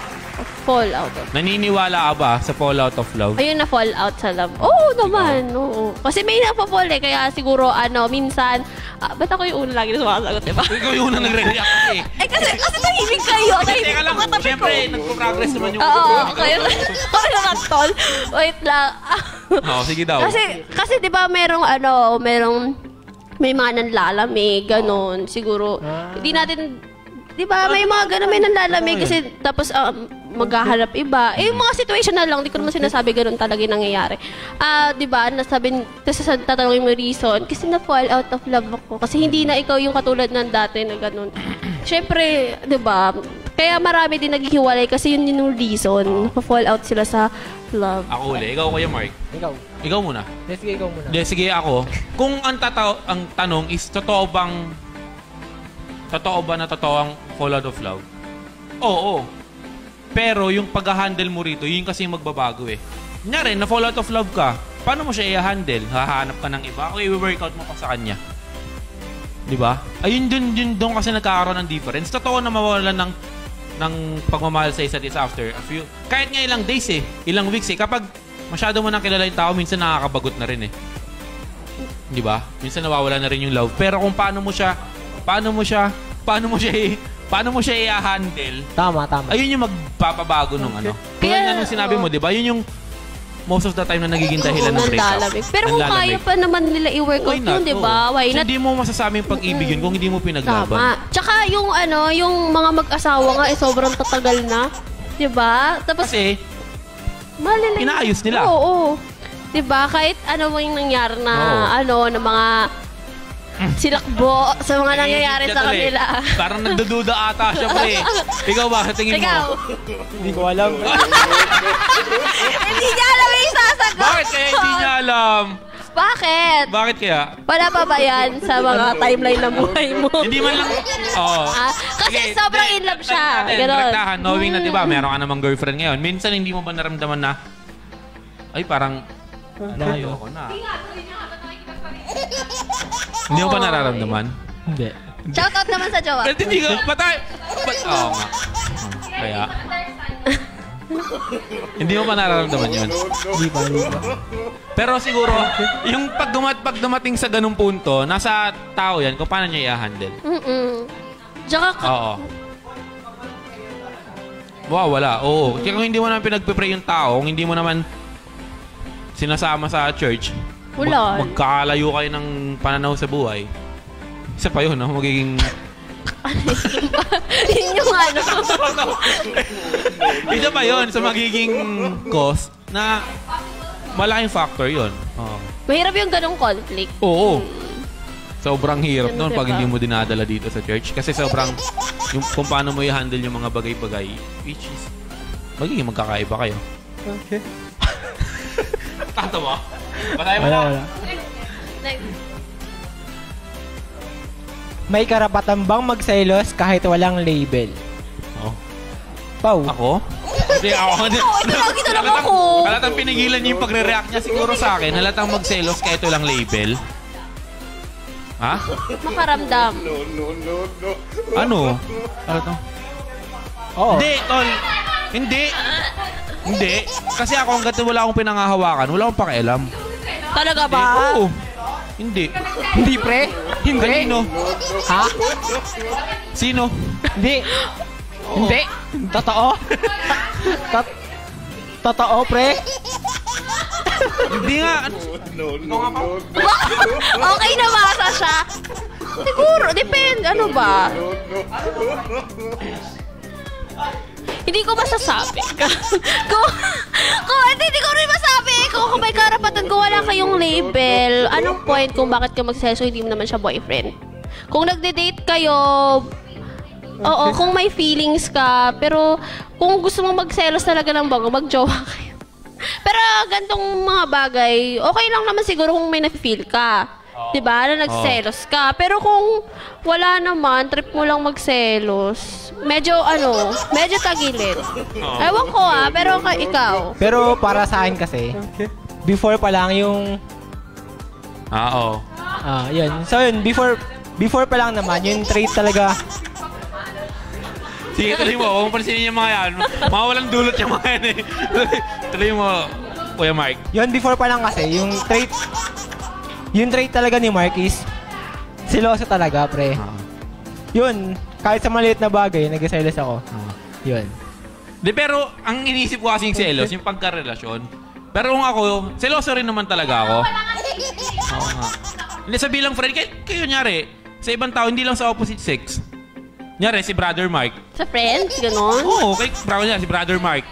Fallout of Naniniwala ka ba sa Fallout of Love? Ayun na fallout sa love. Oo naman, oo. Kasi may napapol eh, kaya siguro minsan, ba't ako yung una lagi na sumasagot, diba? Ikaw yung unang nagre-react eh. Kasi tahimik kayo. Teka lang, siyempre, nagpo-progress naman yung oo, kayo naman, tol. Wait lang. Oo, sige daw. Kasi di ba may mga nanlalamig, ganon. Siguro, hindi natin, di ba, may mga ganon, may nanlalamig kasi tapos maghahanap iba. Yung mga situation na lang, di ko naman sinasabi ganon talaga yung nangyayari. Di ba, nasabi, kasi tatanungin mo reason, kasi na-fall out of love ako. Kasi hindi na ikaw yung katulad ng dati na ganon. Siyempre, di ba, kaya marami din naghihiwalay kasi yun yung reason. Pa-fall out sila sa love. Ako uli. Ikaw, Kuya Mark. Ikaw muna. Sige, ikaw muna. Sige, ako. Kung ang tanong is, totoo ba na totoo ang Fallout of Love? Oo. Pero yung pag-handle mo rito, yun kasi magbabago eh. Kunyari, na Fallout of Love ka, paano mo siya i-handle? Hahanap ka ng iba o i-workout mo pa sa kanya? Diba? Ayun dun kasi nagkakaroon ng difference. Totoo na mawalan ng pagmamahal sa isa't isa after a few. Kahit nga ilang days eh, ilang weeks eh. Kapag masyado mo nang kilala yung tao, minsan nakakabagot na rin eh. Di ba? Minsan nawawala na rin yung love. Pero kung paano mo siya i-handle. Tama. Ayun yung magpapabago nung ano. Kaya yan yung sinabi mo, di ba? Yun yung most of the time na nagiging dahilan ng breakup. Pero kung kaya pa naman nila i-workout yun, di ba? Why not? Hindi mo masasabi yung pag-ibig yun kung hindi mo pinaglaban. Tama. Tsaka yung mga mag-asawa nga sobrang tatagal na. Di ba? Tapos, kasi, inaayos nila. Oo. Di ba? Kahit ano mo yung nangyari na, na mga silakbo sa mga nangyayari sa kanila. Parang nagdududa ata siya, pre. Ikaw ba? Tingin mo? Hindi ko alam. Hindi niya alam yung sasagot. Bakit kaya hindi niya alam? Bakit? Bakit kaya? Wala pa ba yan sa mga timeline ng buhay mo? Hindi man lang. Oo. Kasi sobrang in love siya. Direktahan, knowing na, di ba, meron ka namang girlfriend ngayon. Minsan hindi mo ba naramdaman na, ay, parang, ayoko na. Hindi mo pa nararamdaman? Hindi. Shoutout naman sa jowa. Pero hindi ka, patay! Oo nga. Kaya, hindi mo pa nararamdaman yun? Hindi pa. Pero siguro, yung pag dumating sa ganung punto, nasa tao yan kung paano niya i-handle. Tsaka oo. Wala. Oo. Kaya kung hindi mo naman pinagpipray yung tao, kung hindi mo naman sinasama sa church, magkakalayo kayo ng pananaw sa buhay. Isa pa yun, magiging... Yun yung Isa pa yun sa magiging cause na malaking factor yun. Mahirap yung ganong conflict. Oo. Sobrang hirap nun pag hindi mo dinadala dito sa church. Kasi sobrang, kung paano mo i-handle yung mga bagay-bagay, which is, magiging magkakaiba kayo. Okay. Tatawa? Patay mo na. May karapatan bang magselos kahit walang label? Pau. Ako? Hindi ako. Ito lang ako. Halatang pinigilan niya yung pagre-react niya siguro sa akin. Halatang magselos kahit walang label. Ha? Makaramdam. Ano? Halatang? Oo. Hindi, tol. Hindi. Kasi ako hanggat wala akong pinangahawakan, wala akong pakialam. Talaga ba? Oo. Hindi. Hindi, pre? Hindi. Sino? Ha? Sino? Hindi. Hindi. Totoo? Totoo, pre? Hindi nga. Okay na masa siya. Siguro, depende. Ano ba? Hindi ko masasabi. Hindi ko rin masabi. Kung may karapatan, kung wala kayong label, anong point kung bakit ka magseso, hindi mo naman siya boyfriend? Kung nagde-date kayo, oo, kung may feelings ka, pero kung gusto mong magselos talaga ng bago, magjowa kayo. Pero gantong mga bagay, okay lang naman siguro kung may na-feel ka. Diba? Na nagselos ka. Pero kung wala naman, trip mo lang magselos, medyo tagilid. Ewan ko pero ikaw. Pero para sa akin kasi, before pa lang yung... Oo. Yun. So yun, before pa lang naman, yung trait talaga... Sige, tuloy mo. Huwag mo pansinin yung mga yan. Mga walang dulot yung mga yan eh. Tuloy mo, Kuya Mark. Yun, before pa lang kasi, yung trait talaga ni Mark is siloso talaga, pre. Yun, kahit sa maliit na bagay, nag-selos ako. Yun. Pero ang inisip ko kasing selos, yung pagkarelasyon. Pero kung ako, seloso rin naman talaga ako. Oo nga. Hindi, sa bilang friend, kayo nyari, sa ibang tao, hindi lang sa opposite sex. Nyari, si Brother Mark. Sa friends, gano'n? Oo, si Brother Mark.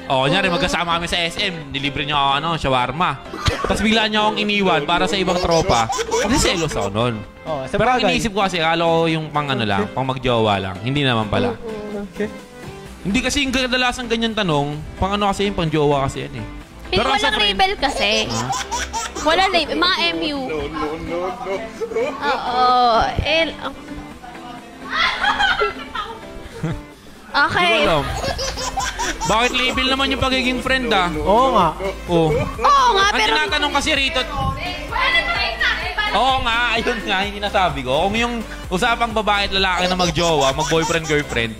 Oo, nyari, magkasama kami sa SM. Nilibre niya ako, shawarma. Tapos bigla niya akong iniwan para sa ibang tropa. Kasi selos ako nun. Pero ang iniisip ko kasi, akala ko yung pang lang, pang magjowa lang. Hindi naman pala. Okay. Hindi kasi yung kadalasan ganyan tanong, pang kasi yung pang jowa kasi yan eh. Pero walang label kasi. Wala label. Mga MU. Okay. Bakit label naman yung pagiging friend Oo nga. Oo nga, ang pero... Ang tinatanong kasi rito... Oo nga, ayun nga, hindi nasabi ko. Kung yung usapang babae at lalaki na magjowa, mag-boyfriend-girlfriend.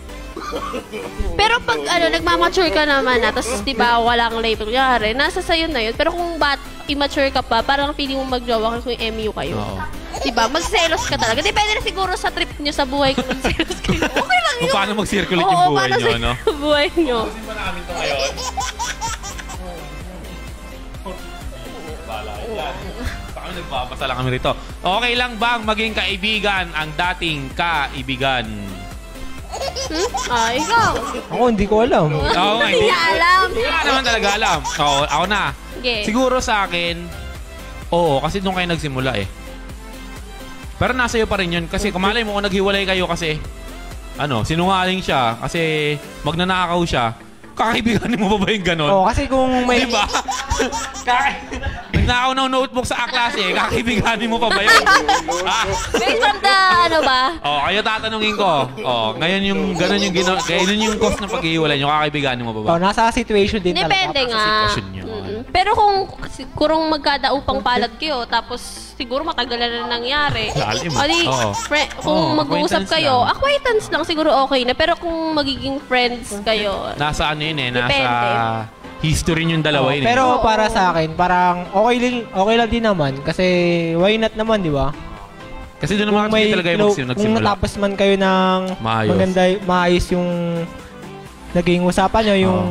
Pero pag nagmamature ka naman tapos diba walang label, yari, nasa sayo na yun. Pero kung immature ka pa, parang feeling mo magjowa kung MU kayo. Oo. Diba? Magselos ka talaga. Depende na siguro sa trip nyo sa buhay kung magselos kayo. Okay lang yun. Kung paano mag-circulate yung buhay nyo, no? Oo, buhay nyo. Pusin pa namin ito ngayon. Baka nagbabasa lang kami rito. Okay lang bang maging kaibigan ang dating kaibigan? Ikaw. Ako, hindi ko alam. Oo nga, hindi alam. Hindi nga naman talaga alam. Ako na. Okay. Siguro sa akin, oo, kasi doon kayo nagsimula eh. Pero nasa iyo pa rin yun. Kasi kumalay mo kung naghiwalay kayo kasi sinungaling siya kasi magnanakaw siya. Kakaibiganin mo pa ba yung ganon? Oo, kasi kung may... Diba? Nagnakaw ng notebook sa klase, kakaibiganin mo pa ba yun? Based from the ba? Kayo tatanungin ko. Ngayon yung ganon yung ganun yung cost ng paghihiwalay nyo, kakaibiganin mo pa ba? Nasa situation din talaga. Depende nga. Sitwasyon nyo. Pero kung magkadaupang palad kayo, tapos siguro matagalan na nangyari. Lalim. Kung mag-uusap kayo, acquaintance lang siguro okay na. Pero kung magiging friends kayo, nasa yun eh, nasa depende. History yung dalawa yun. Pero para sa akin, parang okay lang din naman kasi why not naman, di ba? Kasi doon naman kasi talaga yung nagsimula. Kung natapos man kayo ng maayos yung naging usapan nyo, yung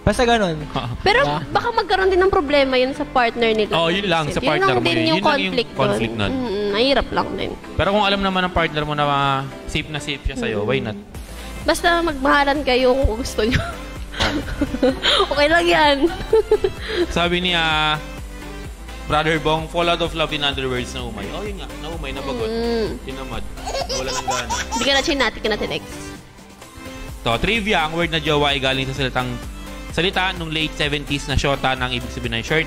basta ganon. Pero baka magkaroon din ng problema yun sa partner nila. Yun lang, sa partner mo. Yun lang din yung conflict nun. Mahirap lang din. Pero kung alam naman ng partner mo na safe siya sa'yo, why not? Basta magmahalan kayo kung gusto nyo. Okay lang yan. Sabi niya, Brother Bong, fall out of love in other words na umay. Yun nga, na umay, nabagot. Tinamad. Nawala ng gana. Hindi ka na chinati, ka natin next. Trivia, ang word na jowa ay galing sa salita nung late 70s na shota ng ibig sabihin ng short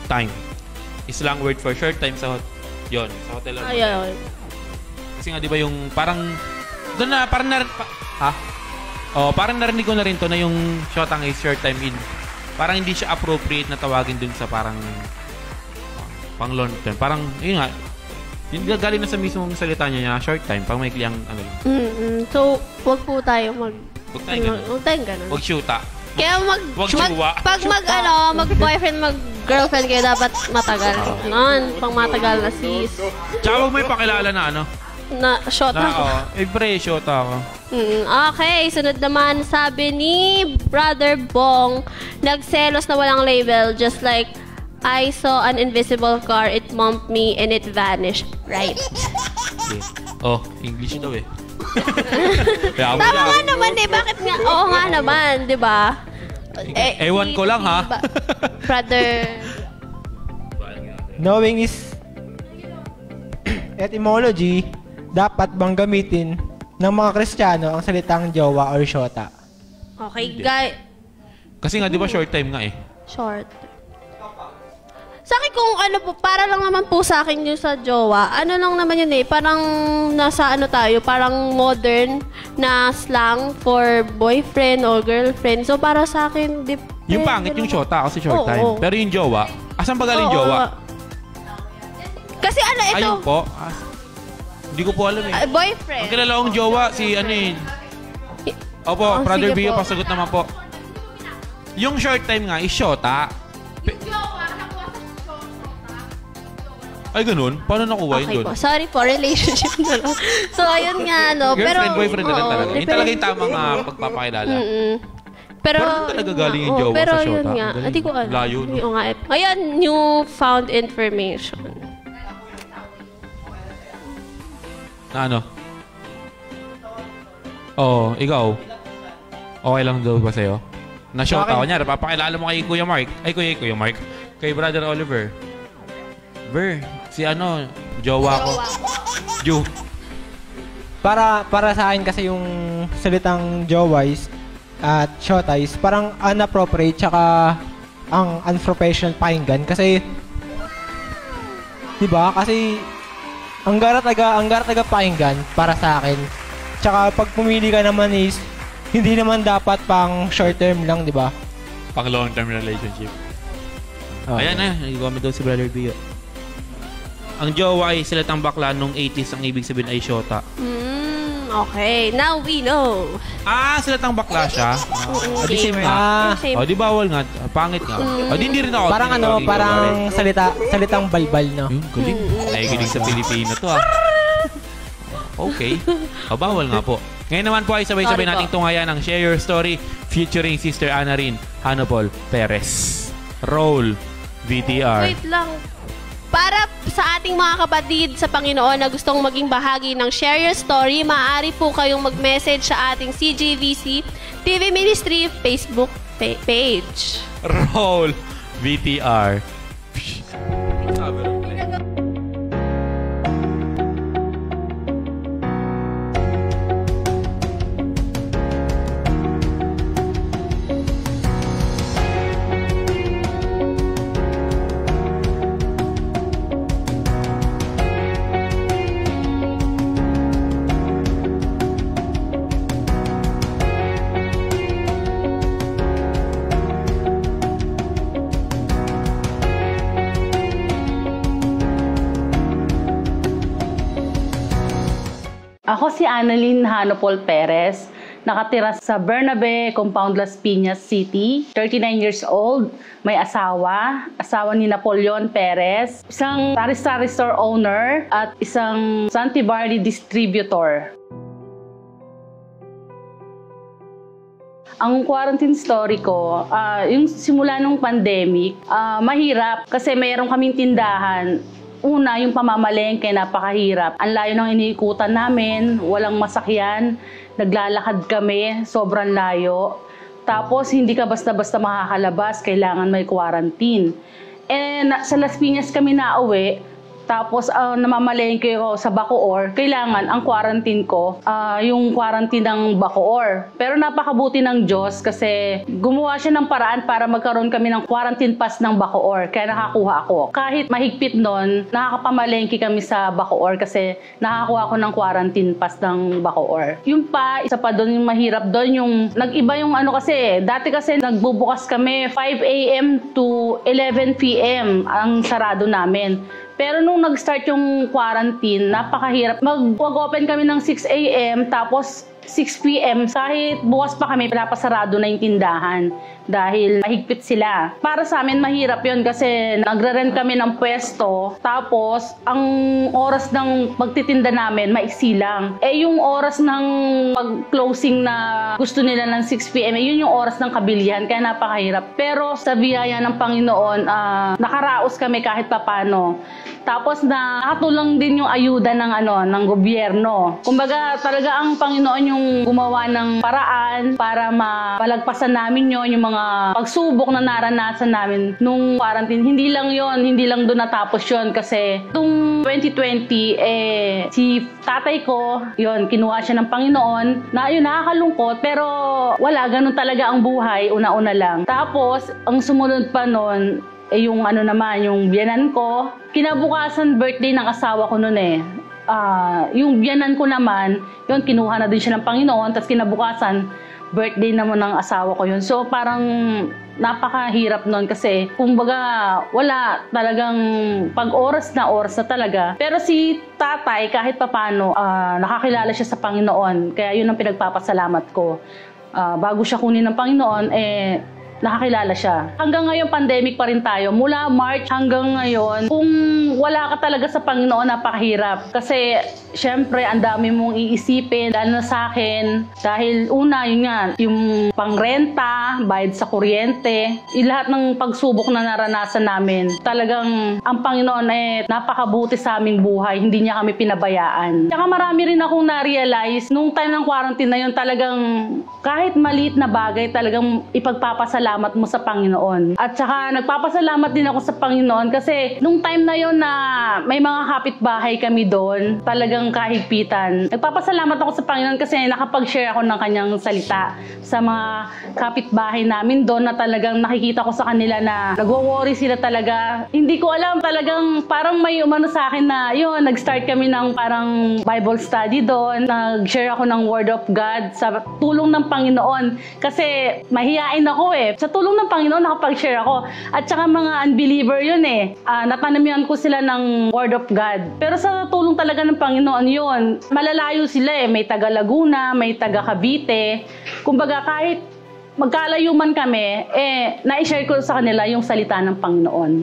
time. Islang word for short time sa hotel. Ayun. Kasi nga di ba yung parang doon na parang parang narinig ko na rin to na yung shotang is short time in. Parang hindi siya appropriate na tawagin dun sa parang pang long term. Parang yun nga. Yung galing na sa mismong salita niya short time, pang may kliyang So, wag po tayo Huwag tayong ganun. Huwag shoota. Kaya mag-boyfriend, mag-girlfriend kayo, dapat matagal. Pang matagal na sis. Tsaka huwag may pakilala na na shota ko. Shota ako. Okay, sunod naman sabi ni Brother Bong, nagselos na walang label, just like I saw an invisible car, it bumped me and it vanished. Right. Okay. English daw eh. Tama nga naman eh, bakit nga? Oo nga naman, di ba? Ewan ko lang ha. Brother. Knowing is etymology, dapat bang gamitin ng mga Kristiyano ang salitang jowa or shota? Okay, guys. Kasi nga, di ba short time nga eh? Short. Sa akin kung ano po, para lang naman po sa akin yung sa jowa, ano lang naman yun eh, parang nasa ano tayo, parang modern na slang for boyfriend or girlfriend. So para sa akin, yung pangit yung shota kasi short time. Pero yung jowa, asan ba galing jowa? Kasi ano ito? Ayun po. Hindi ko po alam eh. Boyfriend. Ang kilala kong jowa, si ano eh. Opo, Brother Bio, pasagot naman po. Yung short time nga is shota. Ay, ganun? Paano nakuha yun doon? Okay po. Sorry po, relationship na lang. So, ayun nga, no. Girlfriend, boyfriend na lang talaga. Yun talaga yung tamang pagpapakilala. Pero talaga galing yung jowa sa shota. Pero yun nga. Hindi ko alam. Layo, no? Ngayon, new found information. Na ano? Ikaw? Okay lang daw ba sa'yo? Na-shota ko niya. Papakilala mo kay Kuya Mark. Ay, Kuya Mark. Kay Brother Oliver. Si jowa ko. Ju. Para sa akin kasi yung salitang jowa at shota is parang inappropriate tsaka ang unprofessional pakinggan kasi 'di ba? Kasi ang gara taga pakinggan para sa akin. Tsaka pag pumili ka naman is hindi naman dapat pang short term lang, 'di ba? Pang long term relationship. Ayan na, nag-comment daw si Brother Bio. Ang jowa ay silatang bakla nung 80s, ang ibig sabihin ay shota. Okay, now we know. Silatang bakla siya. Di same nga. Di bawal nga. Pangit nga. Hindi rin ako. Parang salitang balbal, no? Galing. Nakikinig sa Pilipino to Okay. Bawal nga po. Ngayon naman po ay sabay-sabay nating tungayan ang Share Your Story featuring Sister Ana Rin Hanopol Perez. Roll VTR. Wait lang. Para sa ating mga kapatid sa Panginoon na gustong maging bahagi ng Share Your Story, maaari po kayong mag-message sa ating CJVC TV Ministry Facebook page. Roll VTR. Ako si Annalyn Hanopol Perez, nakatira sa Bernabe, Compound Las Piñas City, 39 years old, may asawa ni Napoleon Perez, isang sari-sari store owner at isang Santi Barley distributor. Ang quarantine story ko, yung simula nung pandemic, mahirap kasi mayroon kaming tindahan. Una, yung pamamalengke, napakahirap. Ang layo ng iniikutan namin, walang masakyan, naglalakad kami, sobrang layo. Tapos, hindi ka basta-basta makakalabas, kailangan may quarantine. And sa Las Piñas kami nauwi, tapos namamalengke ko sa Bacoor, kailangan ang quarantine ko, yung quarantine ng Bacoor. Pero napakabuti ng Diyos kasi gumawa siya ng paraan para magkaroon kami ng quarantine pass ng Bacoor. Kaya nakakuha ako. Kahit mahigpit nun, nakakapamalengke kami sa Bacoor kasi nakakuha ko ng quarantine pass ng Bacoor. Yung pa, isa pa doon yung mahirap doon, yung nag-iba yung kasi, dati kasi nagbubukas kami 5 a.m. to 11 p.m. ang sarado namin. Pero nung nag-start yung quarantine, napakahirap. Mag-open kami ng 6 a.m. tapos 6 p.m. kahit bukas pa kami, pinapasarado na yung tindahan dahil mahigpit sila. Para sa amin, mahirap yun kasi nagre-rent kami ng pwesto, tapos ang oras ng magtitinda namin, maiksi lang. Yung oras ng pag-closing na gusto nila ng 6 p.m., yun yung oras ng kabilihan, kaya napakahirap. Pero sa biyaya ng Panginoon, nakaraos kami kahit papano. Tapos nakatulong din yung ayuda ng gobyerno. Kumbaga talaga ang Panginoon yung gumawa ng paraan para mapalagpasan namin yung mga pagsubok na naranasan namin nung quarantine. Hindi lang doon natapos yun kasi itong 2020 si tatay ko, kinuha siya ng Panginoon na nakakalungkot pero wala, ganun talaga ang buhay, una-una lang. Tapos ang sumunod pa nun yung yung biyanan ko. Kinabukasan birthday ng asawa ko noon yung biyanan ko naman, kinuha na din siya ng Panginoon, tapos kinabukasan birthday naman ng asawa ko yun. So parang napakahirap noon kasi kumbaga wala talagang oras na talaga. Pero si tatay kahit papano nakakilala siya sa Panginoon. Kaya yun ang pinagpapasalamat ko. Bago siya kunin ng Panginoon, nakakilala siya. Hanggang ngayon, pandemic pa rin tayo. Mula March hanggang ngayon, kung wala ka talaga sa Panginoon, napakahirap. Kasi, syempre, ang dami mong iisipin, lalo na sa akin. Dahil una, yung pangrenta, bayad sa kuryente, lahat ng pagsubok na naranasan namin. Talagang, ang Panginoon napakabuti sa aming buhay. Hindi niya kami pinabayaan. Saka marami rin akong na-realize, nung time ng quarantine na yun, talagang, kahit maliit na bagay, talagang ipagpapasalamat mo sa Panginoon. At saka nagpapasalamat din ako sa Panginoon kasi nung time na yon na may mga kapitbahay kami doon, talagang kahigpitan. Nagpapasalamat ako sa Panginoon kasi nakapag-share ako ng kanyang salita sa mga kapitbahay namin doon na talagang nakikita ko sa kanila na nagwo-worry sila talaga. Hindi ko alam, talagang parang may umano sa akin na nag-start kami ng parang Bible study doon. Nag-share ako ng Word of God sa tulong ng Panginoon kasi mahihain ako Sa tulong ng Panginoon, nakapag-share ako. At saka mga unbeliever yun natanamihan ko sila ng Word of God. Pero sa tulong talaga ng Panginoon yun, malalayo sila May taga Laguna, may taga Cavite. Kumbaga kahit magkalayo man kami, na-share ko sa kanila yung salita ng Panginoon.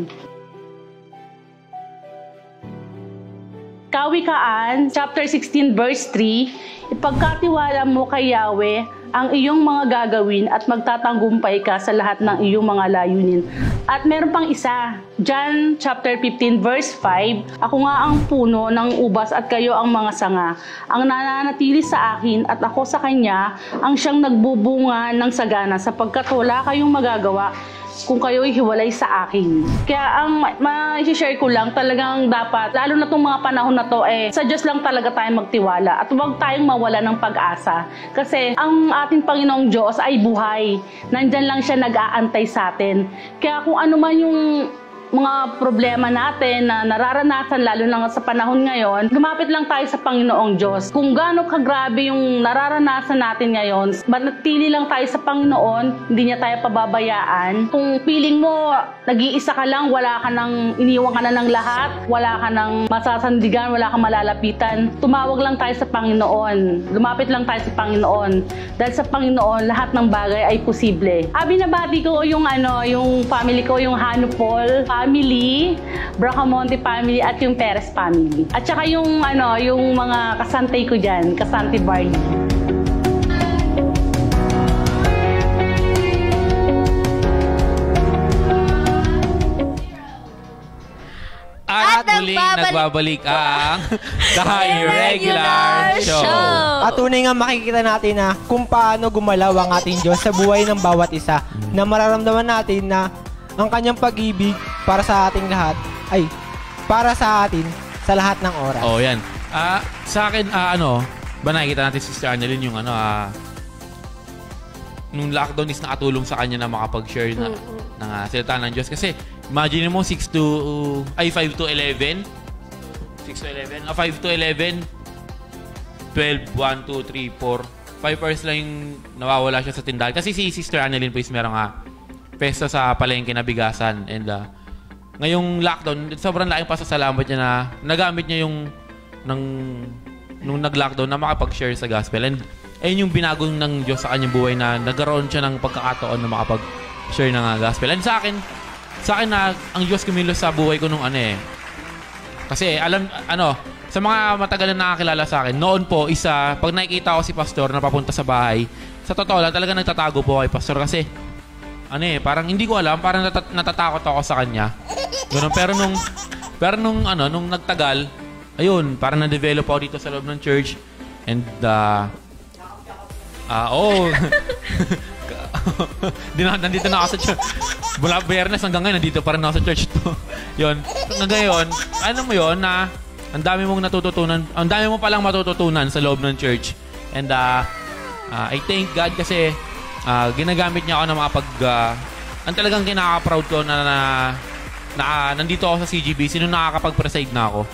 Kawikaan, chapter 16, verse 3, ipagkatiwala mo kay Yahweh ang iyong mga gagawin at magtatanggumpay ka sa lahat ng iyong mga layunin. At meron pang isa, John chapter 15 verse 5, ako nga ang puno ng ubas at kayo ang mga sanga. Ang nananatili sa akin at ako sa kanya, ang siyang nagbubunga ng sagana sapagkat wala kayong magagawa kung kayo'y hiwalay sa akin. Kaya ang ma-share ko lang, talagang dapat, lalo na itong mga panahon na to, sa Diyos lang talaga tayo magtiwala at huwag tayong mawala ng pag-asa. Kasi ang ating Panginoong Diyos ay buhay. Nandyan lang siya nag-aantay sa atin. Kaya kung ano man yung mga problema natin na nararanasan lalo na sa panahon ngayon, lumapit lang tayo sa Panginoong Diyos. Kung gaano kagrabe yung nararanasan natin ngayon, manatili lang tayo sa Panginoon, hindi niya tayo pababayaan. Kung feeling mo, nag-iisa ka lang, wala ka nang, iniwan ka na ng lahat, wala ka nang masasandigan, wala ka malalapitan, tumawag lang tayo sa Panginoon. Lumapit lang tayo sa Panginoon. Dahil sa Panginoon, lahat ng bagay ay posible. Binabati ko yung family ko, yung Hanupol family, Bracamonte family, at yung Perez family. At saka yung mga kasantay ko dyan, kasante Barney. At muling nagbabalik ang The Irregular Show. At tunay nga makikita natin na kung paano gumalaw ang ating Diyos sa buhay ng bawat isa, na mararamdaman natin na ang kanyang pag-ibig para sa ating lahat ay para sa atin sa lahat ng oras. Oh, yan. Sa akin, ba nakikita natin si Sister Annalyn yung nung lockdown is nakatulong sa kanya na makapag-share ng salita ng Diyos. Kasi, imagine mo, 5 to 11, 5 to 11, 12, 1, 2, 3, 4, 5 hours lang yung nawawala siya sa tindahan. Kasi si Sister Annalyn po is merong pesta sa palengke na bigasan. And ngayong lockdown, sobrang laking pasasalamat niya na nagamit niya yung nung nag-lockdown na makapag-share sa gospel. And ayun yung binago ng Diyos sa kanyang buhay na nagkaroon siya ng pagkakataon na makapag-share ng gospel. And sa akin na ang Diyos kumilos sa buhay ko nung kasi sa mga matagal na nakakilala sa akin, noon po, pag nakikita ko si pastor na papunta sa bahay, sa totoo lang, talaga nagtatago po kay pastor kasi, parang hindi ko alam, parang natatakot ako sa kanya. Ganun. Pero nung nagtagal, ayun, parang na-develop ako dito sa loob ng church. And, nandito na ako sa church. Mula Biyernes hanggang ngayon, nandito pa rin ako sa church to. Yun. Ngayon, mo yun na ang dami mong natututunan, ang dami mo palang matututunan sa loob ng church. And I thank God kasi ginagamit niya ako ng mga ang talagang kinaka-proud ko na nandito ako sa CGBC nung nakakapag-preside na ako.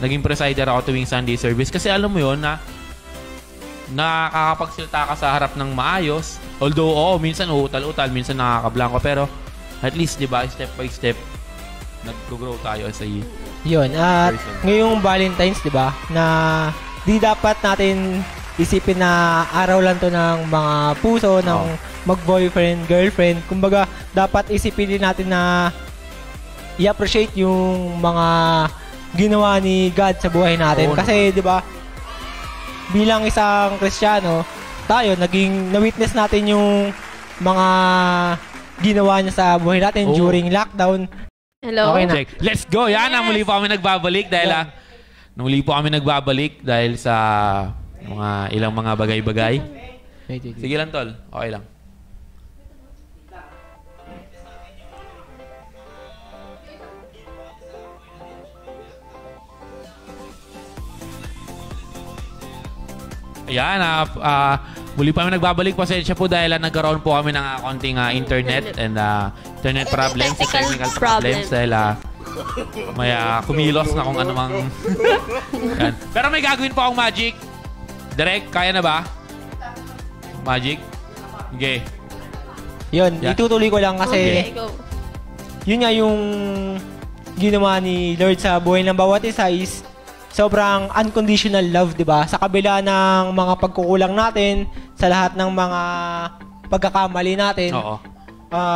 Naging presider ako tuwing Sunday service. Kasi alam mo yun na nakakapagsilta ka sa harap ng maayos. Although, minsan utal-utal, minsan nakakablanko. Pero at least, di ba, step by step, nag-grow tayo sa yun. At ngayong Valentine's, di ba, na di dapat natin isipin na araw lang to ng mga puso, ng mag-boyfriend, girlfriend. Kumbaga, dapat isipin din natin na i-appreciate yung mga ginawa ni God sa buhay natin. Kasi, di ba, bilang isang Kristiyano, tayo, na-witness natin yung mga ginawa niya sa buhay natin during lockdown. Hello? Okay na. Check. Let's go! Yan, muli po kami nagbabalik dahil sa mga ilang mga bagay-bagay. Sige lang, tol. Okay lang. Ayan, muli pa kami nagbabalik. Pasensya po dahil nagkaroon po kami ng konting internet and internet problems, technical problems dahil may kumilos na kung anumang yan. Pero may gagawin po akong magic. Direct, kaya na ba? Magic? Okay. Yun, itutuloy ko lang kasi yun nga yung ginawa ni Lord sa buhay ng bawat isa is sobrang unconditional love, di ba? Sa kabila ng mga pagkukulang natin, sa lahat ng mga pagkakamali natin,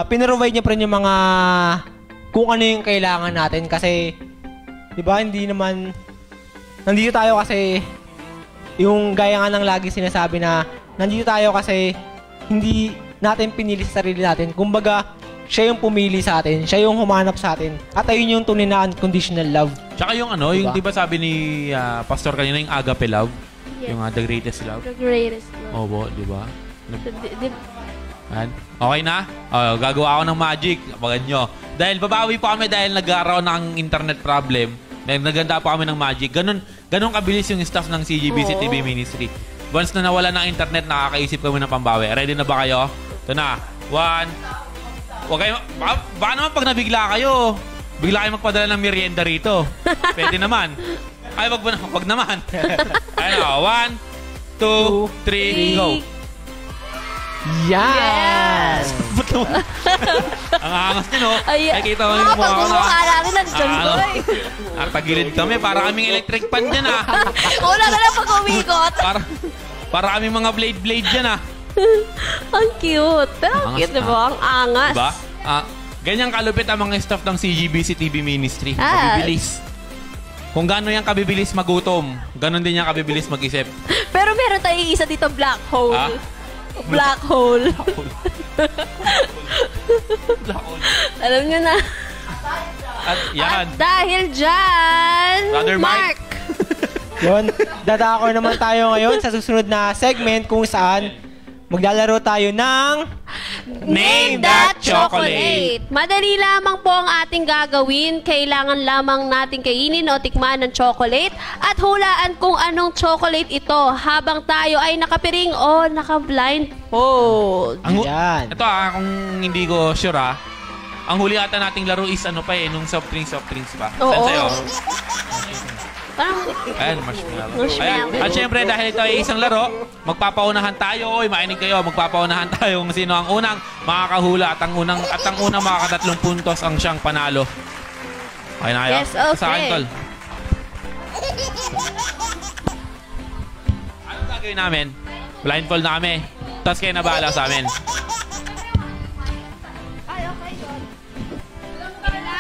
pinrovide niya pa rin yung mga kung ano yung kailangan natin. Kasi, di ba, hindi naman, nandito tayo kasi, yung gaya nga ng lagi sinasabi na, nandito tayo kasi, hindi natin pinili sa sarili natin. Kumbaga, siya yung pumili sa atin, siya yung humanap sa atin. At ayun yung tunay na unconditional love. Tsaka yung diba? Yung di ba sabi ni Pastor kanina, yung agape love? Yes. Yung the greatest love? The greatest love. Opo, di ba? Okay na? Gagawa ako ng magic. Apagan nyo. Dahil babawi po kami dahil nagkaroon ng internet problem. Naganda po kami ng magic. Ganun kabilis yung staff ng CGBC TV Ministry. Once na nawala ng internet, nakakaisip kami ng pambawi. Ready na ba kayo? Ito na. 1. Huwag kayo, baka naman pag nabigla kayo, bigla kayo magpadala ng merienda rito. Pwede naman. Ay, wag naman. Ayun na, 1, 2, 3, go. Yes! Ang angas nyo, no? Nakikita mo yung mukha ko na. Pag-mukha natin, nandiyan ko eh. Tagilid kami, para kaming electric pan dyan, Una ka lang pag umikot. Para kaming mga blade dyan, Ang cute. Pero ang cute, diba? Ang angas. Diba? Ganyang kalupit ang mga staff ng CGBC TV Ministry. Kabibilis. Kung gano'n yan kabibilis magutom, gano'n din yan kabibilis mag-isip. Pero meron tayong isa dito, black hole. Black hole. Black hole. Alam nyo na. At yan. At dahil dyan, Brother Mark. Yun, dadako naman tayo ngayon sa susunod na segment kung saan maglalaro tayo ng Name That Chocolate. Madali lamang po ang ating gagawin. Kailangan lamang nating kainin o tikman ng chocolate at hulaan kung anong chocolate ito habang tayo ay nakapiring o naka-blindfold. Yan. Ito kung hindi ko sure ang huli ata nating laro is nung soft drinks pa. Oo. Saan sa'yo? Ayan, marshmallow. Ayan. At syempre, dahil ito ay isang laro, magpapaunahan tayo. Mainig kayo, magpapaunahan tayo kung sino ang unang makakahula at ang unang makakatatlong puntos ang siyang panalo. Okay na kayo? Yes, okay. Sa akin, tol. Anong gagawin namin? Blindfold na kami. Tapos kayo na bahala sa amin. Ay, okay, yun. Alam mo ka na?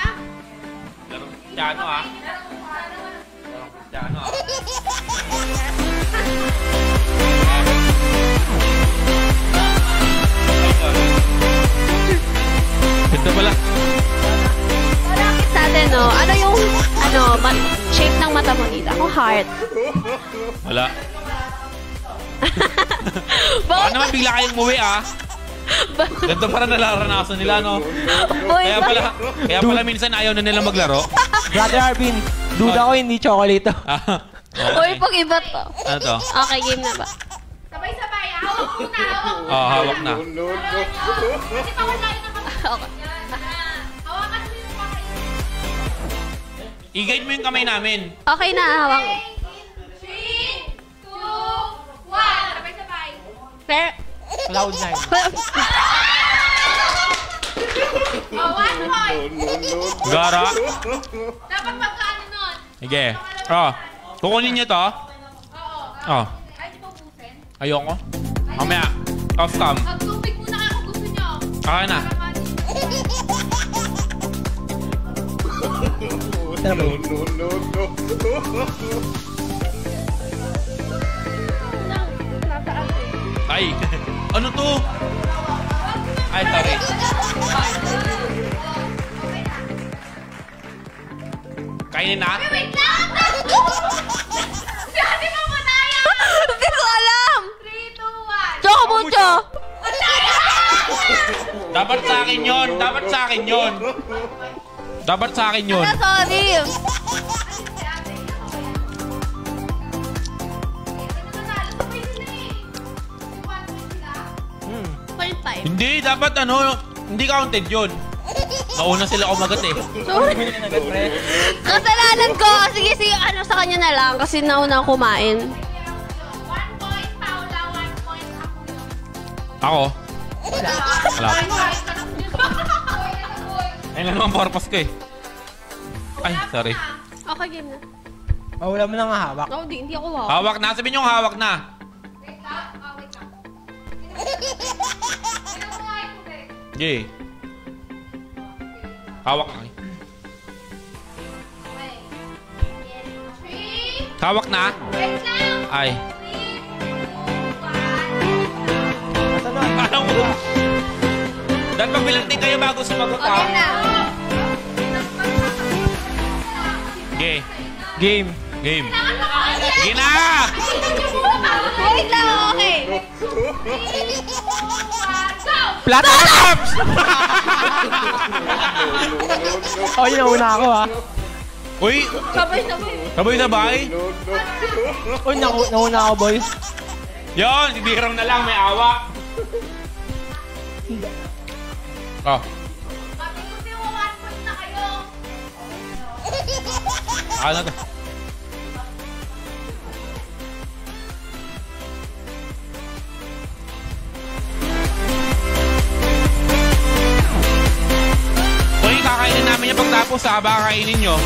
Larong Cristiano, ha? Larong Cristiano, ha? Ganda pala. Bakit natin, no? Ano yung, shape ng mata mo dito? Ako, heart. Wala. Baka naman bigla kayong umuwi, ah. Ganito parang nalaranasan nila, no? Boy, Kaya pala minsan ayaw na nilang maglaro. Brother Arvin, duda ko hindi chocolate. Uy, pag iba to. Ano to? Okay, game na ba? Sabay-sabay. Hawak mo na, hawak mo. Oo, hawak na. Kasi pawalain na kami. Okay. Hawakan mo yung kamay. I-guide mo yung kamay namin. Okay na, hawak. 3, 2, 1. Sabay-sabay. Fair. Cloud 9. Oh, 1 point. Gara. Dapat magkano nun? Sige. Oh, kukunin niyo to. Oo. Oh, Kahit ipabusin. ayoko. Mamaya. Off cam. Magtubig muna kayo kung gusto nyo. Okay na. Ito na ba yun? Ay, ano to? Ay, sorry. Kainin na? Wait lang! Hindi mo mataya! Hindi ko alam. 3, 2, 1. Choco mucho. Dapat sa akin yun. Dapat sa akin yun. Dapat sa akin yun. Sorry. Hmm. 0.5. Hindi, dapat hindi counted yun. Nauna sila kumagat eh. Sorry. Bili na agad, pre. Kasalanan ko. Sige, sa kanya na lang. Kasi nauna kumain. 1 point, Paula. 1 point, ako. Ako? Wala. Wala. Ayun lang naman purpose ko eh. Ay, sorry. Okay, game na. Oh, wala mo nang hawak. Ako, hindi ako wow. Hawak na. Sabihin yung hawak na. Wait lang. Wait lang. Ito mo nga yung tubig. Yay. Hawak na. Okay. 3. Hawak na. Wait lang. Ay. 3, 2, 1. Ito na. Alam mo. Dapat magbilang din kayo bago sumagot ha. Okay na. Okay. Game. Game. Sige na! Wait lang, okay. 3, 2, 1, go! Plata! Oh, yun nauna ako, ha. Uy! Sabay-sabay. Sabay-sabay? Uy, nauna ako, boy. Yon, bibirang na lang, may awa. Oh. Mati-kuti mo 1 point na kayo. Ano to? Uy, kakainin namin yung pagtapos ha, baka kainin nyo.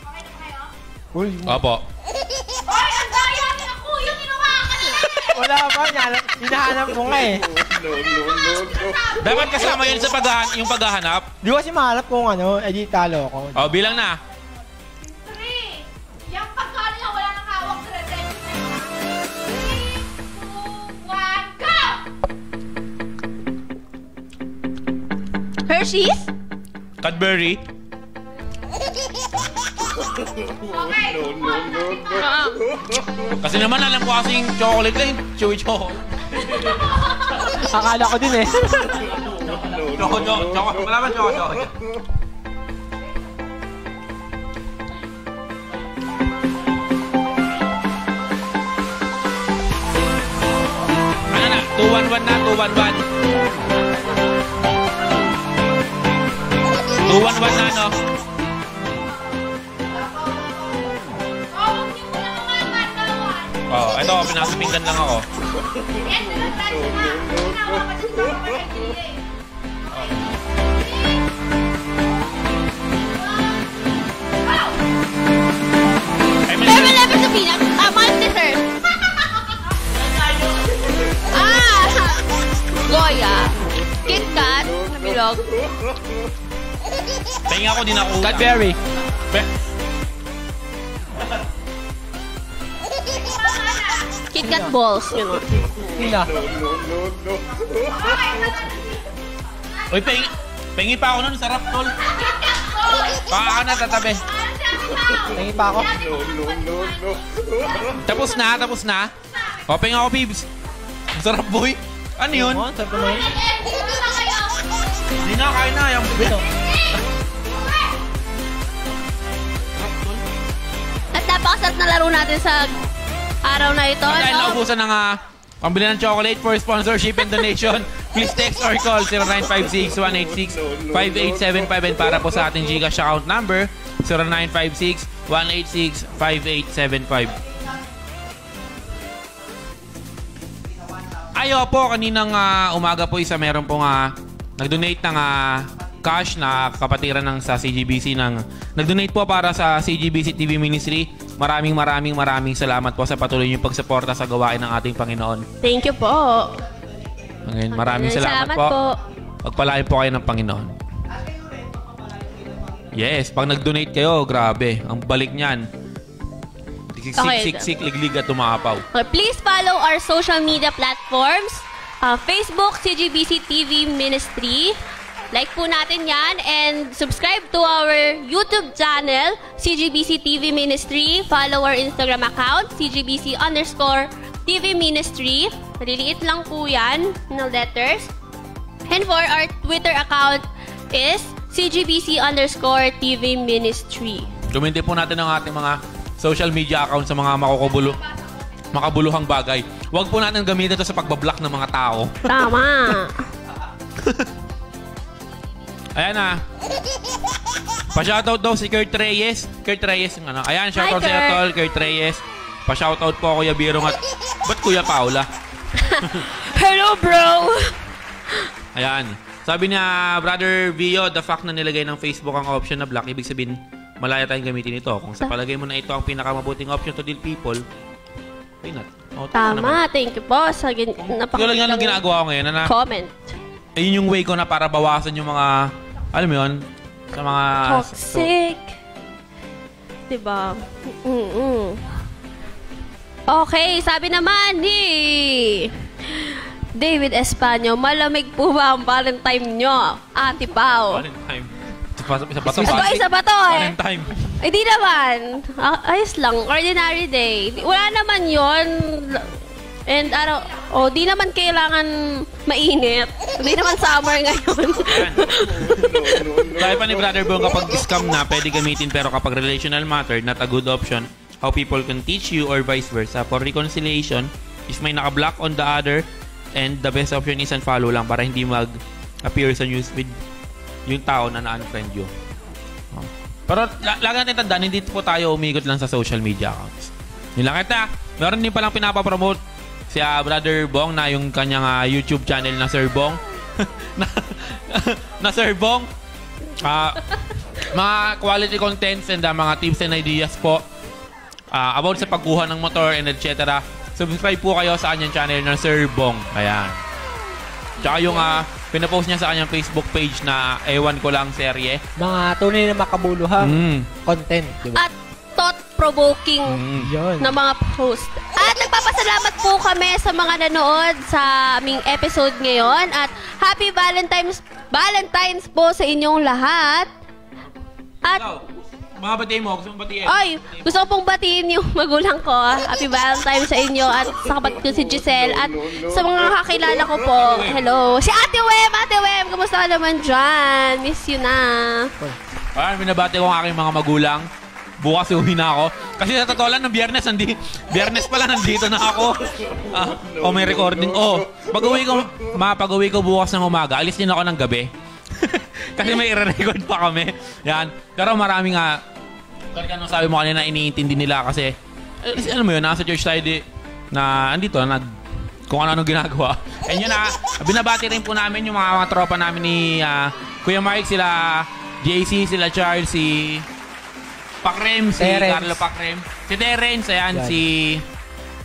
Okay na kayo? Uy, Opo. Hoy, ang daya ni ako! Yung ginawa ka nila! wala pa. Hinahanap ko nga, eh. Dapat kasama yun sa yung paghahanap. Di ko kasi mahanap kung ano, di talo ko. Oh, bilang na. 3. Yung pagkano niya, wala nang hawak sa red. 3, 2, 1, go! Hershey's? Cadbury. Okay, Kasi naman alam ko kasing chocolate lang, chewy chocolate. Akala ko din, eh. Choco. Malaman choco. Ano na? 2-1-1 na, 2-1-1. 2-1-1 na, no? Huwag niyo muna kumaman, bawal. Oh, ito, pinakapinggan lang ako. Yan, dalagdag na. Hinawa ka dyan sa mga kaibigan. Dog. Pahinga ko din ako. Cadbury. KitKat balls, yun o. Yun na. Uy, pahingi pa ako nun. Sarap, tol. Baka na, tatabi. Tingin pa ako. Tapos na. O, pahinga ako, Pibs. Sarap, boy. Ano yun? Oo, sarap naman. Hindi na, kain na. Yung Ito. At napakasarap na laro natin sa araw na ito. Dahil naubusan ng pambili ng chocolate for sponsorship and donation, please text or call 0956-186-5875 and para po sa ating Gcash account number 0956-186-5875. Ayo po, kaninang umaga po isa meron pong nag-donate ng cash na kapatiran ng sa CGBC nag-donate po para sa CGBC TV Ministry. Maraming salamat po sa patuloy niyong pagsuporta sa gawain ng ating Panginoon. Thank you po. Ngayon, maraming salamat po. Pagpalain po kayo ng Panginoon. Yes, pag nag-donate kayo, grabe. Ang balik niyan. Siksik, liglig at tumapaw. Please follow our social media platforms. Facebook, CGBC TV Ministry. Like po natin yan and subscribe to our YouTube channel, CGBC TV Ministry. Follow our Instagram account, CGBC_TV Ministry. Maliliit lang po yan, no letters. And for our Twitter account is CGBC_TV Ministry. Gamitin po natin ang ating mga social media account sa mga makabuluhang bagay. Huwag po natin gamitin ito sa pagbablock ng mga tao. Tama. Ayan na. Pa-shoutout daw si Kurt Reyes. Kurt Reyes, ano. Ayan, shoutout Hi, sa'yo, tol. Kurt Reyes. Pa-shoutout po, Kuya Birong at... Ba't Kuya Paula? Hello, bro! Ayan. Sabi niya, Brother Vio, the fact na nilagay ng Facebook ang option na block, ibig sabihin, malaya tayong gamitin ito. Kung sa palagay mo na ito ang pinakamabuting option to deal people, why not? Oh, Tama, thank you po sa Yung lang yung ginagawa ko ngayon, na comment. Ayun yung way ko na para bawasan yung mga, alam mo yun, sa mga... Toxic. Diba? Okay, sabi naman ni David Espanyo, malamig po ba ang Valentine nyo, Ate Pao? Valentine. Isa pa to eh. Valentine. Eh, di naman. Ayos lang. Ordinary day. Wala naman yon. And di naman kailangan mainit. Di naman summer ngayon. Sabi pa ni Brother Bong, kapag scam na, pwede gamitin, pero kapag relational matter, not a good option. How people can teach you or vice versa. For reconciliation, if may naka-block on the other, and the best option is unfollow lang para hindi mag-appear sa news with yung tao na na-unfriend you. Pero lagi natin tandaan, hindi po tayo umikot lang sa social media accounts. Yun lang kita. Meron din palang pinapapromote si Brother Bong na yung kanyang YouTube channel na Sir Bong. na Sir Bong. Mga quality contents and mga tips and ideas po about sa pagkuha ng motor and etc. Subscribe po kayo sa kanyang channel na Sir Bong. Ayan. Tsaka yung pinapost niya sa kanyang Facebook page na ewan ko lang serye. Mga tunay na makabuluhang content. Diba? At thought-provoking na mga post. At nagpapasalamat po kami sa mga nanood sa aming episode ngayon. At Happy Valentine's po sa inyong lahat. At mga batiin mo, gusto mong batiin? ay, gusto ko pong batiin yung magulang ko. Happy Valentine's sa inyo at sa kapatid ko si Giselle. At sa mga kakilala ko po, hello. Si Ate Wem, kumusta ka naman dyan? Miss you na. Ayan, binabati ko ang aking mga magulang. Bukas uwi na ako. Kasi sa totoo lang, ng Biyernes pala nandito na ako. May recording. Pag-uwi ko bukas ng umaga, alis din ako ng gabi. Kasi may i-record pa kami. Yan. Pero maraming talagang sabi mo kanina, iniintindi nila kasi alam mo yun, nasa church tayo na andito, kung ano-ano ginagawa. And yun binabati rin po namin yung mga tropa namin ni Kuya Mike, sila JC, sila Charles, si Pakrem, si Carlo Pakrem, si Terence, ayan, si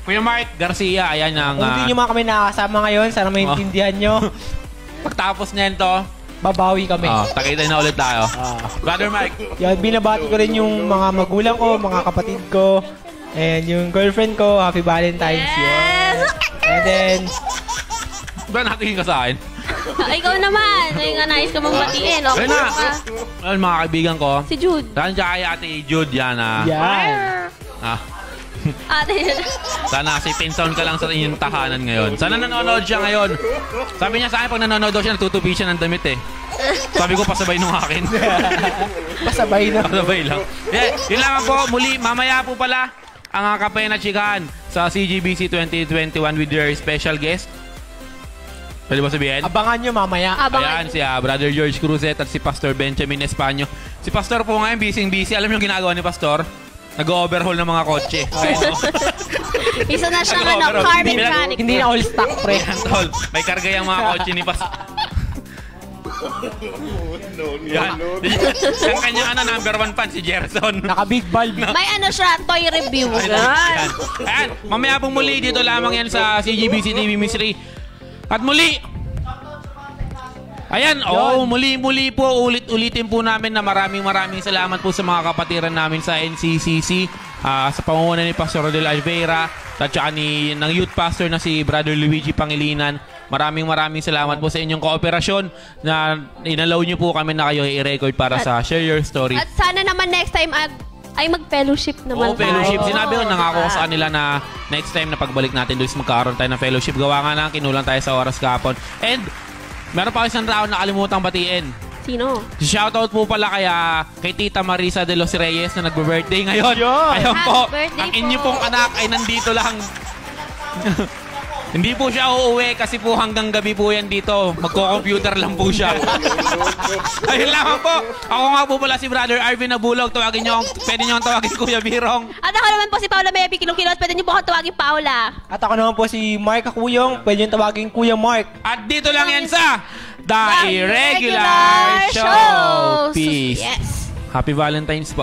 Kuya Mark Garcia, ayan ang... Kung hindi nyo mga kami nakasama ngayon, sana maintindihan nyo. Pagtapos niyan to, babawi kami. Takita na ulit tayo. Brother Mike. Yan, binabati ko rin yung mga magulang ko, mga kapatid ko, and yung girlfriend ko. Happy Valentine's. Yes! And then, Ba natingin ka sa akin? Ikaw naman. Ngayon nga nais ka mong batiin. Okay na. ka. Well, mga kaibigan ko. Si Jude. Saan siya kay Ate Jude? Yan yan. Ate Jude. Sana si pinsound ka lang sa inyong tahanan ngayon. Sana nanonood siya ngayon. Sabi niya sa akin, pag nanonood daw siya, natutupi siya ng damit eh. Sabi ko, pasabay nung akin. Pasabay na. Pasabay lang. Yeah, yun lang po. Muli, mamaya po pala ang Kape na Chikahan sa CGBC 2021 with your special guest. Pwede ba sabihin? Abangan nyo mamaya. Ayan, si Brother George Cruzet at si Pastor Benjamin Espanyo. Si Pastor po ngayon, busy. Alam niyo yung ginagawa ni Pastor? Nag-overhaul ng mga kotse. Isa na siyang car mechanic. Hindi na all stock, pre. Tol, may karga yung mga kotse ni Pastor. Yan. Ang kanyang number 1 fan, si Gerson. Naka-big bulb. May siya, toy review. Ayan, mamaya pong muli dito lamang yan sa CGBC TV Mystery. At muli, ayan, muli po, ulitin po namin na maraming salamat po sa mga kapatiran namin sa NCCC, sa pamumuno ni Pastor Rodel Alveira, at saka ng youth pastor na si Brother Luigi Pangilinan. Maraming salamat po sa inyong kooperasyon na inalaw niyo po kami na kayo i-record para sa Share Your Story. At sana naman next time ay mag-fellowship naman tayo. Fellowship. Sinabi ko, nangako ko sa kanila na next time na pagbalik natin doon magkakaroon tayo ng fellowship. Gawa nga na, kinulang tayo sa oras kahapon. And, meron pa isang tao na kalimutang batiin. Sino? Shoutout po pala kay Tita Marisa de los Reyes na nagbe-birthday ngayon. Ayun po, ang inyo pong anak ay nandito lang. Hindi po siya uuwi kasi po hanggang gabi po yan dito. Magko-computer lang po siya. Ayun lang po. Ako nga po pala si Brother Arvin Nabulog. Pwede niyo akong tawagin Kuya Birong. At ako naman po si Paula Mebi Kilong-Kilot. Pwede niyo po akong tawagin Paula. At ako naman po si Mark Akuyong. Pwede niyo tawagin Kuya Mark. At dito lang yan sa The Irregular Show. Peace. Yes. Happy Valentine's po.